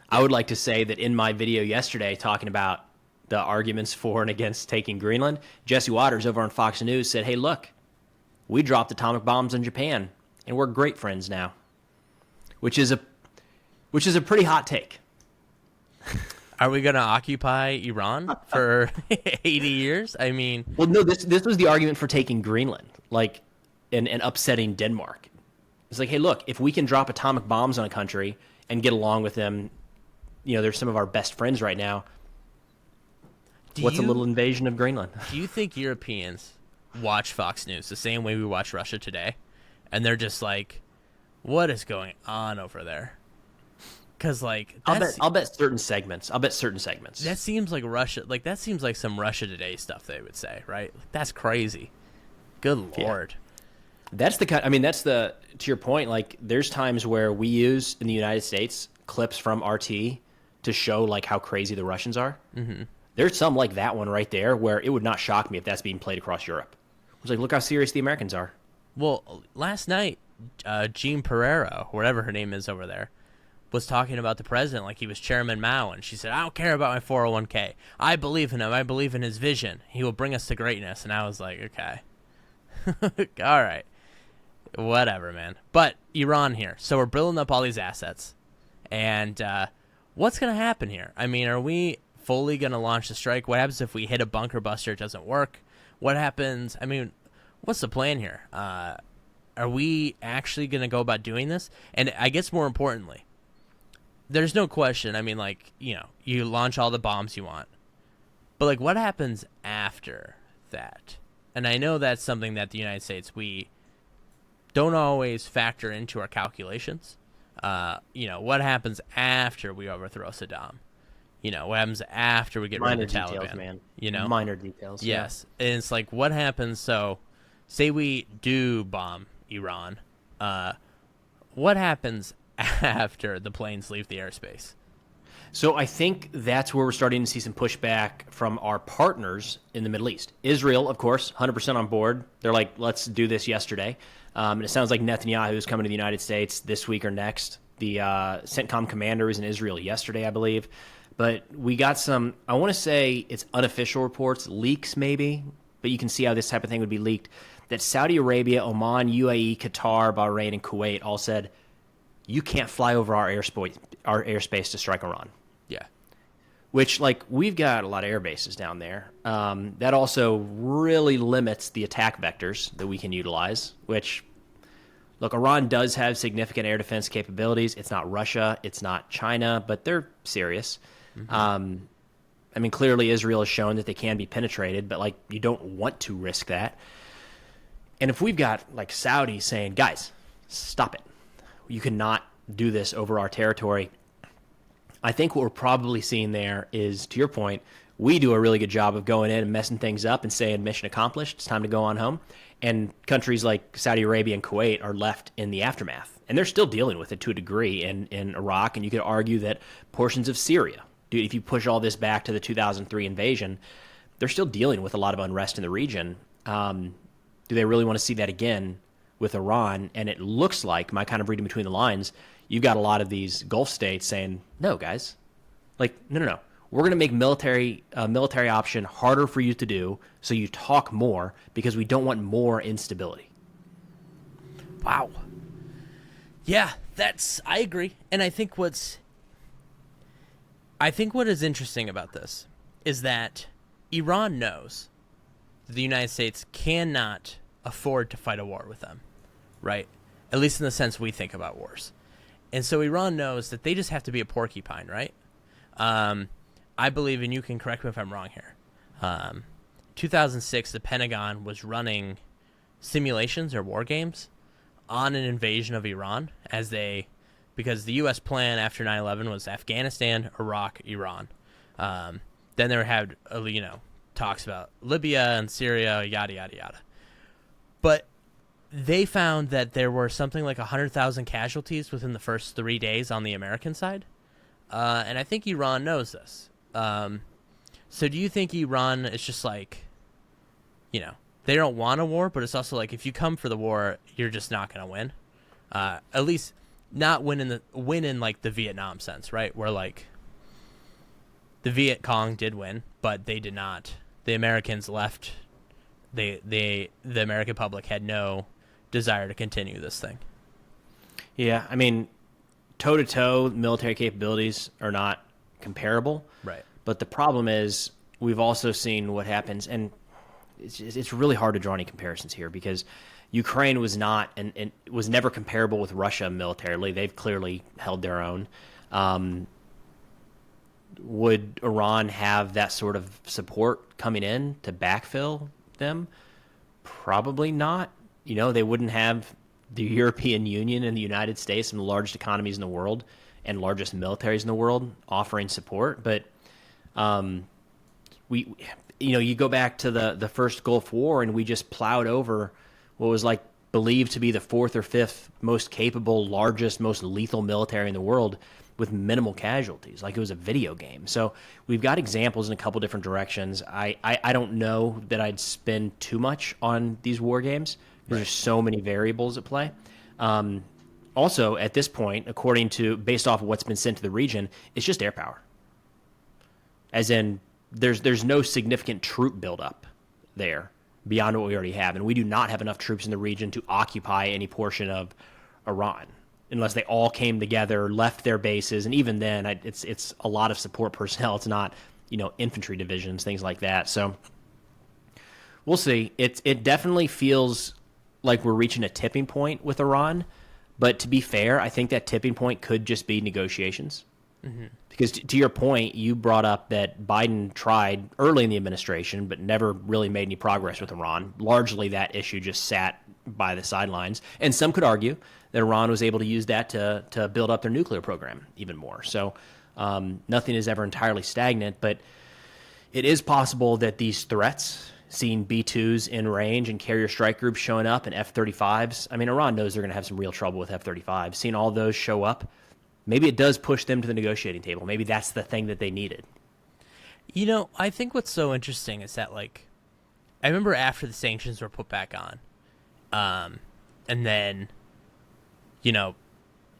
I would like to say that in my video yesterday talking about the arguments for and against taking Greenland, Jesse Waters over on Fox News said, hey, look, we dropped atomic bombs on Japan, and we're great friends now, which is a pretty hot take. Are we going to occupy Iran for 80 years? I mean... Well, no, this was the argument for taking Greenland, like, and upsetting Denmark. It's like, hey, look, if we can drop atomic bombs on a country and get along with them, they're some of our best friends right now. What's a little invasion of Greenland? Do you think Europeans watch Fox News the same way we watch Russia Today? And they're just like, what is going on over there? Because, like... I'll bet certain segments. That seems like Russia... Like, that seems like some Russia Today stuff they would say, right? Like, that's crazy. Good Lord. Yeah. That's to your point, like, there's times where we use, in the United States, clips from RT to show, like, how crazy the Russians are. Mm-hmm. There's some like that one right there where it would not shock me if that's being played across Europe. It's like, look how serious the Americans are. Well, last night, Jean Pereira, whatever her name is over there, was talking about the president like he was Chairman Mao, and she said, I don't care about my 401k. I believe in him. I believe in his vision. He will bring us to greatness. And I was like, okay. All right. Whatever, man. But Iran here. So we're building up all these assets. And what's going to happen here? I mean, are we fully going to launch the strike? What happens if we hit a bunker buster, it doesn't work? What happens? I mean, what's the plan here? Are we actually going to go about doing this? And I guess more importantly, there's no question. I mean, like, you launch all the bombs you want. But, like, what happens after that? And I know that's something that the United States, we don't always factor into our calculations. What happens after we overthrow Saddam? What happens after we get rid of the Taliban? Man. You know, minor details. Yes, yeah. And it's like, what happens? So, say we do bomb Iran. What happens after the planes leave the airspace? So I think that's where we're starting to see some pushback from our partners in the Middle East. Israel, of course, 100% on board. They're like, let's do this yesterday. And it sounds like Netanyahu is coming to the United States this week or next. The CENTCOM commander was in Israel yesterday, I believe. But we got some, I want to say it's unofficial reports, leaks maybe, but you can see how this type of thing would be leaked, that Saudi Arabia, Oman, UAE, Qatar, Bahrain, and Kuwait all said, you can't fly over our airspace to strike Iran. Yeah. Which, like, we've got a lot of air bases down there. That also really limits the attack vectors that we can utilize, which, look, Iran does have significant air defense capabilities. It's not Russia. It's not China, but they're serious. Mm-hmm. I mean, clearly Israel has shown that they can be penetrated, but, like, you don't want to risk that. And if we've got, like, Saudi saying, guys, stop it. You cannot do this over our territory. I think what we're probably seeing there is, to your point, we do a really good job of going in and messing things up and saying mission accomplished, it's time to go on home. And countries like Saudi Arabia and Kuwait are left in the aftermath. And they're still dealing with it to a degree in Iraq. And you could argue that portions of Syria, dude, if you push all this back to the 2003 invasion, they're still dealing with a lot of unrest in the region. Do they really want to see that again with Iran? And it looks like, my kind of reading between the lines, you've got a lot of these Gulf states saying, no, guys, like, no. We're going to make military option harder for you to do so you talk more because we don't want more instability. Wow. Yeah, I agree. And I think what is interesting about this is that Iran knows that the United States cannot afford to fight a war with them, right? At least in the sense we think about wars. And so Iran knows that they just have to be a porcupine, right? I believe, and you can correct me if I'm wrong here, 2006, the Pentagon was running simulations or war games on an invasion of Iran because the U.S. plan after 9/11 was Afghanistan, Iraq, Iran. Then they had, talks about Libya and Syria, yada, yada, yada. But they found that there were something like 100,000 casualties within the first 3 days on the American side. And I think Iran knows this. So do you think Iran is just like, they don't want a war, but it's also like if you come for the war, you're just not going to win. At least not win in like the Vietnam sense, right? Where like the Viet Cong did win, but they did not. The Americans left. The American public had no desire to continue this thing. Yeah, I mean, toe-to-toe military capabilities are not comparable. Right. But the problem is we've also seen what happens, and it's really hard to draw any comparisons here because Ukraine was not and was never comparable with Russia militarily. They've clearly held their own. Would Iran have that sort of support coming in to backfill them? Probably not. They wouldn't have the European Union and the United States, some of the largest economies in the world and largest militaries in the world, offering support. But you go back to the first Gulf War, and we just plowed over what was like believed to be the fourth or fifth most capable, largest, most lethal military in the world with minimal casualties, like it was a video game. So we've got examples in a couple different directions. I don't know that I'd spend too much on these war games. There's so many variables at play. Also, at this point, based off of what's been sent to the region, it's just air power. As in, there's no significant troop buildup there beyond what we already have, and we do not have enough troops in the region to occupy any portion of Iran, unless they all came together, left their bases, and even then, it's a lot of support personnel. It's not infantry divisions, things like that. So we'll see. It definitely feels like we're reaching a tipping point with Iran. But to be fair, I think that tipping point could just be negotiations. Mm-hmm. Because to your point, you brought up that Biden tried early in the administration, but never really made any progress with Iran. Largely that issue just sat by the sidelines. And some could argue that Iran was able to use that to build up their nuclear program even more. So nothing is ever entirely stagnant, but it is possible that these threats, seeing B-2s in range and carrier strike groups showing up and F-35s. I mean, Iran knows they're going to have some real trouble with F-35s. Seeing all those show up, maybe it does push them to the negotiating table. Maybe that's the thing that they needed. I think what's so interesting is that, like, I remember after the sanctions were put back on, and then,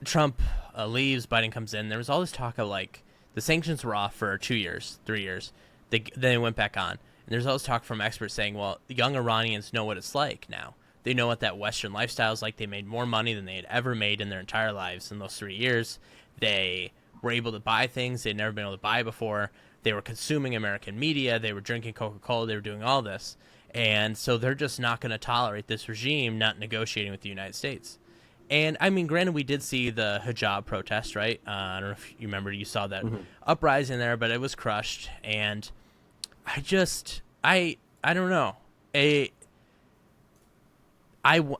Trump leaves, Biden comes in. There was all this talk of, like, the sanctions were off for 2 years, 3 years. Then they went back on. And there's always talk from experts saying, well, young Iranians know what it's like now. They know what that Western lifestyle is like. They made more money than they had ever made in their entire lives in those 3 years. They were able to buy things they'd never been able to buy before. They were consuming American media. They were drinking Coca-Cola. They were doing all this. And so they're just not going to tolerate this regime not negotiating with the United States. And, I mean, granted, we did see the hijab protest, right? I don't know if you remember, you saw that uprising there, but it was crushed. And I don't know.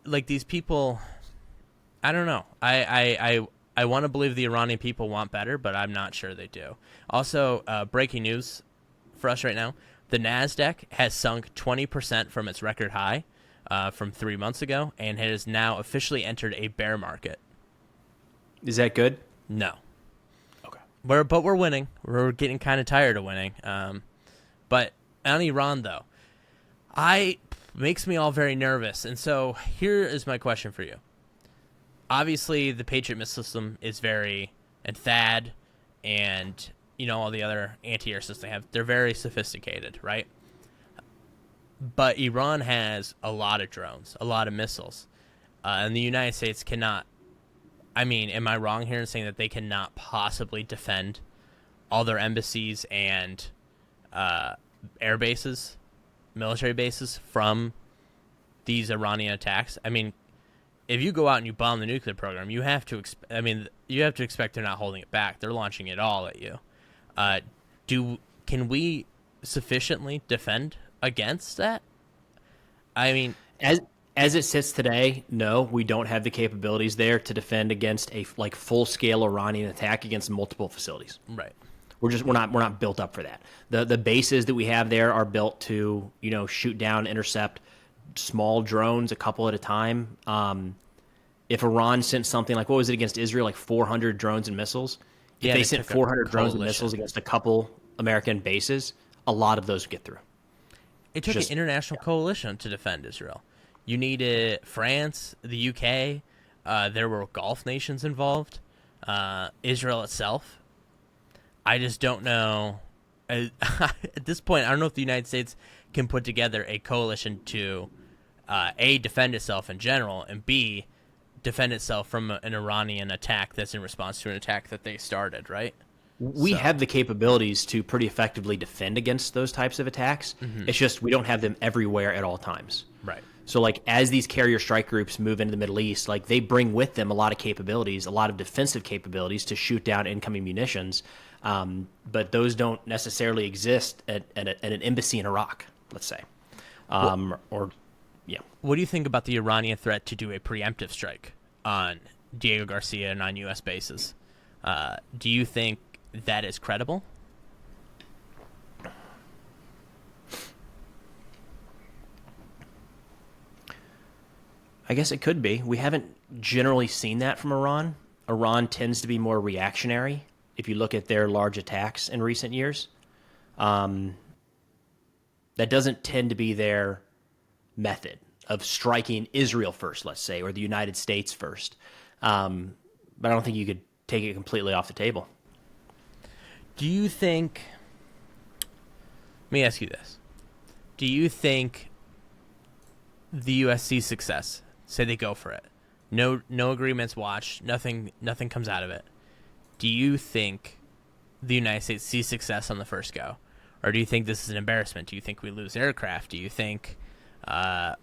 Like these people, I don't know. I want to believe the Iranian people want better, but I'm not sure they do. Also, breaking news for us right now, the NASDAQ has sunk 20% from its record high from 3 months ago, and has now officially entered a bear market. Is that good? No. Okay. But we're winning. We're getting kind of tired of winning. But on Iran, though, makes me all very nervous. And so here is my question for you. Obviously, the Patriot missile system is and THAAD and, all the other anti-air systems they have, they're very sophisticated, right? But Iran has a lot of drones, a lot of missiles. And the United States cannot, am I wrong here in saying that they cannot possibly defend all their embassies and air bases, military bases from these Iranian attacks? If you go out and you bomb the nuclear program, you have to expect they're not holding it back. They're launching it all at you. Can we sufficiently defend against that? As it sits today, no, we don't have the capabilities there to defend against a full-scale Iranian attack against multiple facilities. Right. we're not built up for that. The bases that we have there are built to, shoot down, intercept small drones a couple at a time. If Iran sent something like, what was it against Israel, like 400 drones and missiles? If they sent 400 drones and missiles against a couple American bases, a lot of those would get through. It took an international coalition to defend Israel. You needed France, the UK. There were Gulf nations involved. Israel itself. I just don't know. At this point, I don't know if the United States can put together a coalition to, A, defend itself in general, and B, defend itself from an Iranian attack that's in response to an attack that they started, right? We have the capabilities to pretty effectively defend against those types of attacks. Mm-hmm. It's just we don't have them everywhere at all times. Right. So, as these carrier strike groups move into the Middle East, they bring with them a lot of capabilities, a lot of defensive capabilities to shoot down incoming munitions. But those don't necessarily exist at an embassy in Iraq, let's say. What do you think about the Iranian threat to do a preemptive strike on Diego Garcia and on U.S. bases? Do you think that is credible? I guess it could be. We haven't generally seen that from Iran. Iran tends to be more reactionary if you look at their large attacks in recent years. That doesn't tend to be their method of striking Israel first, let's say, or the United States first. But I don't think you could take it completely off the table. Do you think... Let me ask you this. Do you think the USC's success, say they go for it, no agreements watched, nothing comes out of it, do you think the United States sees success on the first go? Or do you think this is an embarrassment? Do you think we lose aircraft? Do you think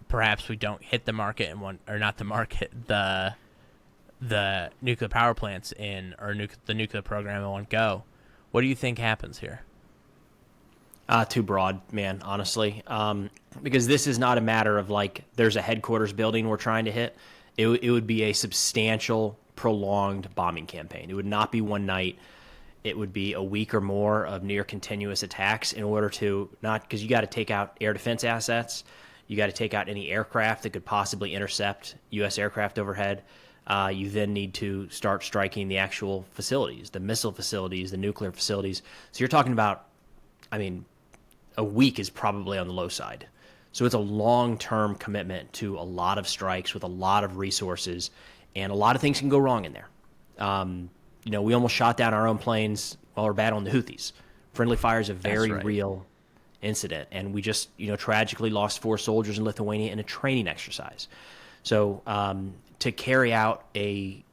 perhaps we don't hit the market in one, or not the market, the nuclear power plants the nuclear program in one go? What do you think happens here? Too broad, man, honestly. Because this is not a matter of there's a headquarters building we're trying to hit. It would be a substantial, prolonged bombing campaign. It would not be one night. It would be a week or more of near continuous attacks in order to because you got to take out air defense assets. You got to take out any aircraft that could possibly intercept U.S. aircraft overhead. You then need to start striking the actual facilities, the missile facilities, the nuclear facilities. So you're talking about, a week is probably on the low side. So it's a long-term commitment to a lot of strikes with a lot of resources, and a lot of things can go wrong in there. We almost shot down our own planes while we're battling the Houthis. Friendly fire is a very real incident, and we just, tragically lost 4 soldiers in Lithuania in a training exercise. So to carry out a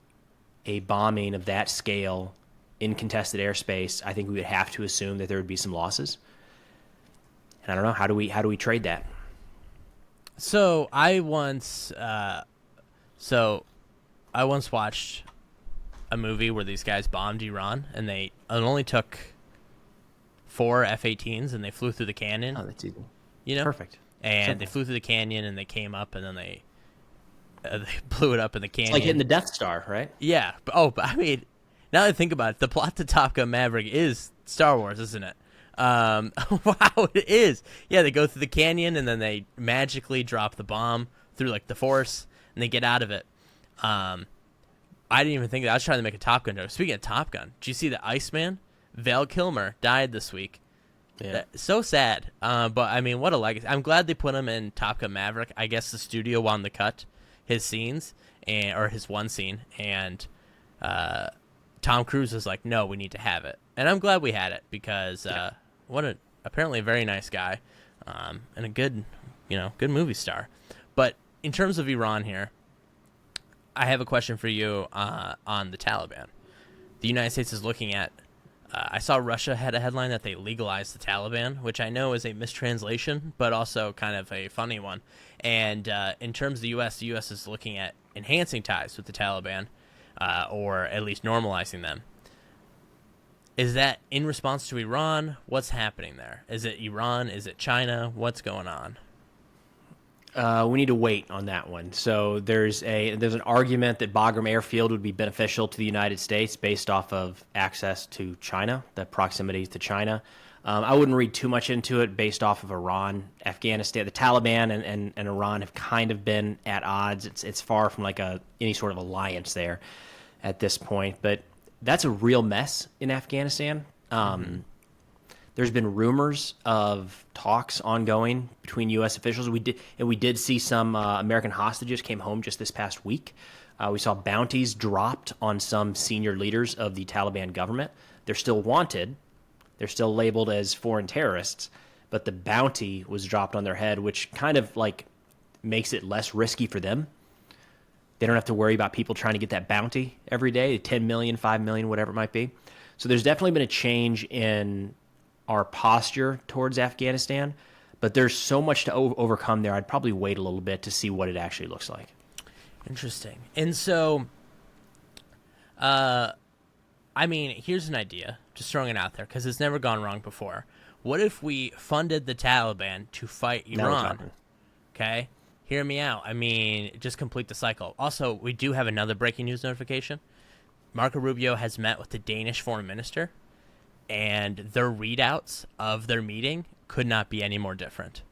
bombing of that scale in contested airspace, I think we would have to assume that there would be some losses. And I don't know, how do we trade that? So I once watched a movie where these guys bombed Iran, and it only took 4 F-18s, and they flew through the canyon. Oh, that's easy. Perfect. And simple. They flew through the canyon, and they came up, and then they blew it up in the canyon. It's like hitting the Death Star, right? Yeah. Now that I think about it, the plot to Top Gun Maverick is Star Wars, isn't it? Wow, it is. Yeah, they go through the canyon, and then they magically drop the bomb through the Force, and they get out of it. I didn't even think that. I was trying to make a Top Gun joke. Speaking of Top Gun, did you see the Iceman? Val Kilmer died this week. Yeah. So sad. But what a legacy. I'm glad they put him in Top Gun Maverick. I guess the studio wanted to cut his scenes or his one scene, and Tom Cruise was like, no, we need to have it. And I'm glad we had it because apparently a very nice guy, and a good movie star. But in terms of Iran here, I have a question for you on the Taliban. The United States is looking at, I saw Russia had a headline that they legalized the Taliban, which I know is a mistranslation, but also kind of a funny one. And in terms of the U.S. is looking at enhancing ties with the Taliban, or at least normalizing them. Is that in response to Iran? What's happening there? Is it Iran? Is it China? What's going on? We need to wait on that one. So there's an argument that Bagram Airfield would be beneficial to the United States based off of access to China, the proximity to China. I wouldn't read too much into it based off of Iran, Afghanistan. The Taliban and Iran have kind of been at odds. It's far from like any sort of alliance there at this point. But that's a real mess in Afghanistan. There's been rumors of talks ongoing between U.S. officials. We did see some American hostages came home just this past week. We saw bounties dropped on some senior leaders of the Taliban government. They're still wanted. They're still labeled as foreign terrorists, but the bounty was dropped on their head, which kind of like makes it less risky for them. They don't have to worry about people trying to get that bounty every day, 10 million, 5 million, whatever it might be. So there's definitely been a change in our posture towards Afghanistan, but there's so much to overcome there. I'd probably wait a little bit to see what it actually looks like. Interesting. And so, I mean, here's an idea, just throwing it out there, because it's never gone wrong before. What if we funded the Taliban to fight Iran? Okay? Hear me out. I mean, just complete the cycle. Also, we do have another breaking news notification. Marco Rubio has met with the Danish foreign minister, and their readouts of their meeting could not be any more different.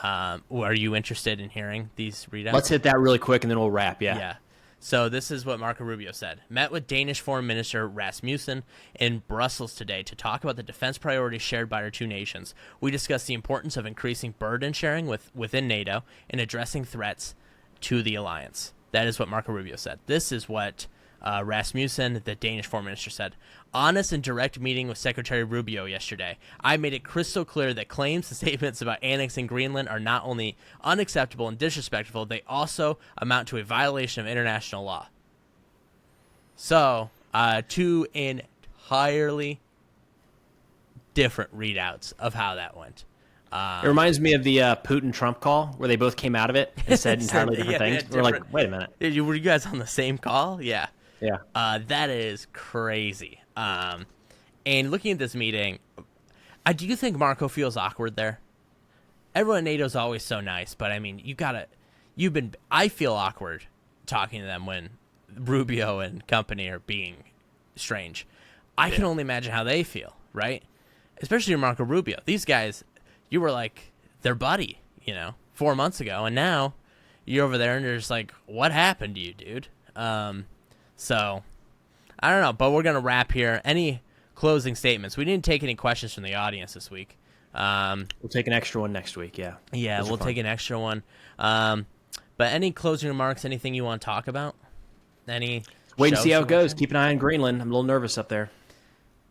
Are you interested in hearing these readouts? Let's hit that really quick, and then we'll wrap, Yeah. So this is what Marco Rubio said. Met with Danish Foreign Minister Rasmussen in Brussels today to talk about the defense priorities shared by our two nations. We discussed the importance of increasing burden sharing within NATO and addressing threats to the alliance. That is what Marco Rubio said. This is what Rasmussen, the Danish Foreign Minister, said. Honest and direct meeting with Secretary Rubio yesterday. I made it crystal clear that claims and statements about annexing Greenland are not only unacceptable and disrespectful, they also amount to a violation of international law. So, two entirely different readouts of how that went. It reminds me of the Putin-Trump call where they both came out of it and said entirely different things. We're like, wait a minute. Were you guys on the same call? Yeah. Yeah. That is crazy. And looking at this meeting, do you think feels awkward there? Everyone at NATO's always so nice, but I mean, I feel awkward talking to them when Rubio and company are being strange. I can only imagine how they feel, right? Especially Marco Rubio. These guys, you were like their buddy, 4 months ago, and now you're over there and you're just like, what happened to you, dude? So, I don't know, but we're going to wrap here. Any closing statements? We didn't take any questions from the audience this week. We'll take an extra one next week, yeah. Yeah, we'll take an extra one. But any closing remarks, anything you want to talk about? Wait and see how it goes. Keep an eye on Greenland. I'm a little nervous up there.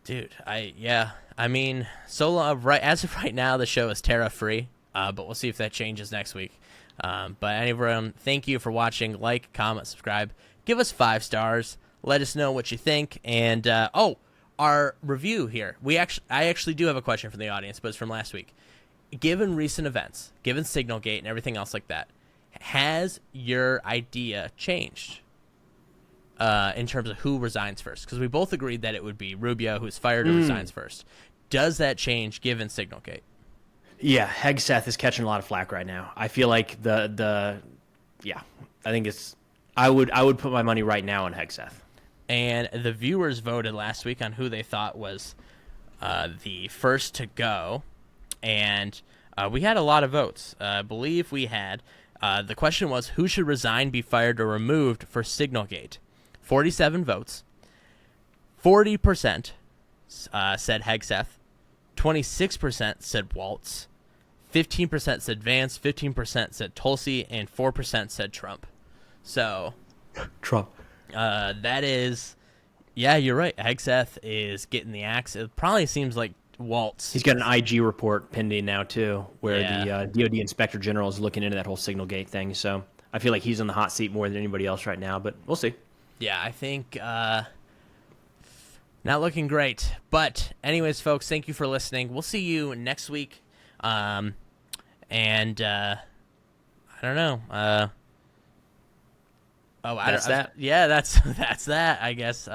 Dude, I mean, as of right now, the show is tariff-free, but we'll see if that changes next week. But everyone, thank you for watching. Like, comment, subscribe. Give us 5 stars. Let us know what you think. And, our review here. I actually do have a question from the audience, but it's from last week. Given recent events, given Signalgate and everything else like that, has your idea changed in terms of who resigns first? Because we both agreed that it would be Rubio who's fired or resigns first. Does that change given Signalgate? Yeah, Hegseth is catching a lot of flack right now. I feel like I think it's. I would put my money right now on Hegseth. And the viewers voted last week on who they thought was the first to go, and we had a lot of votes. I believe we had. The question was, who should resign, be fired, or removed for Signalgate? 47 votes. 40% said Hegseth. 26% said Waltz. 15% said Vance. 15% said Tulsi, and 4% said Trump. So, Trump. That is, yeah, you're right. Hegseth is getting the axe. It probably seems like Waltz. He's got an IG report pending now too, where the DoD Inspector General is looking into that whole Signalgate thing. So I feel like he's on the hot seat more than anybody else right now. But we'll see. Yeah, I think not looking great. But anyways, folks, thank you for listening. We'll see you next week. I don't know. That's that. Yeah, that's that. I guess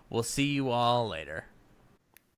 we'll see you all later.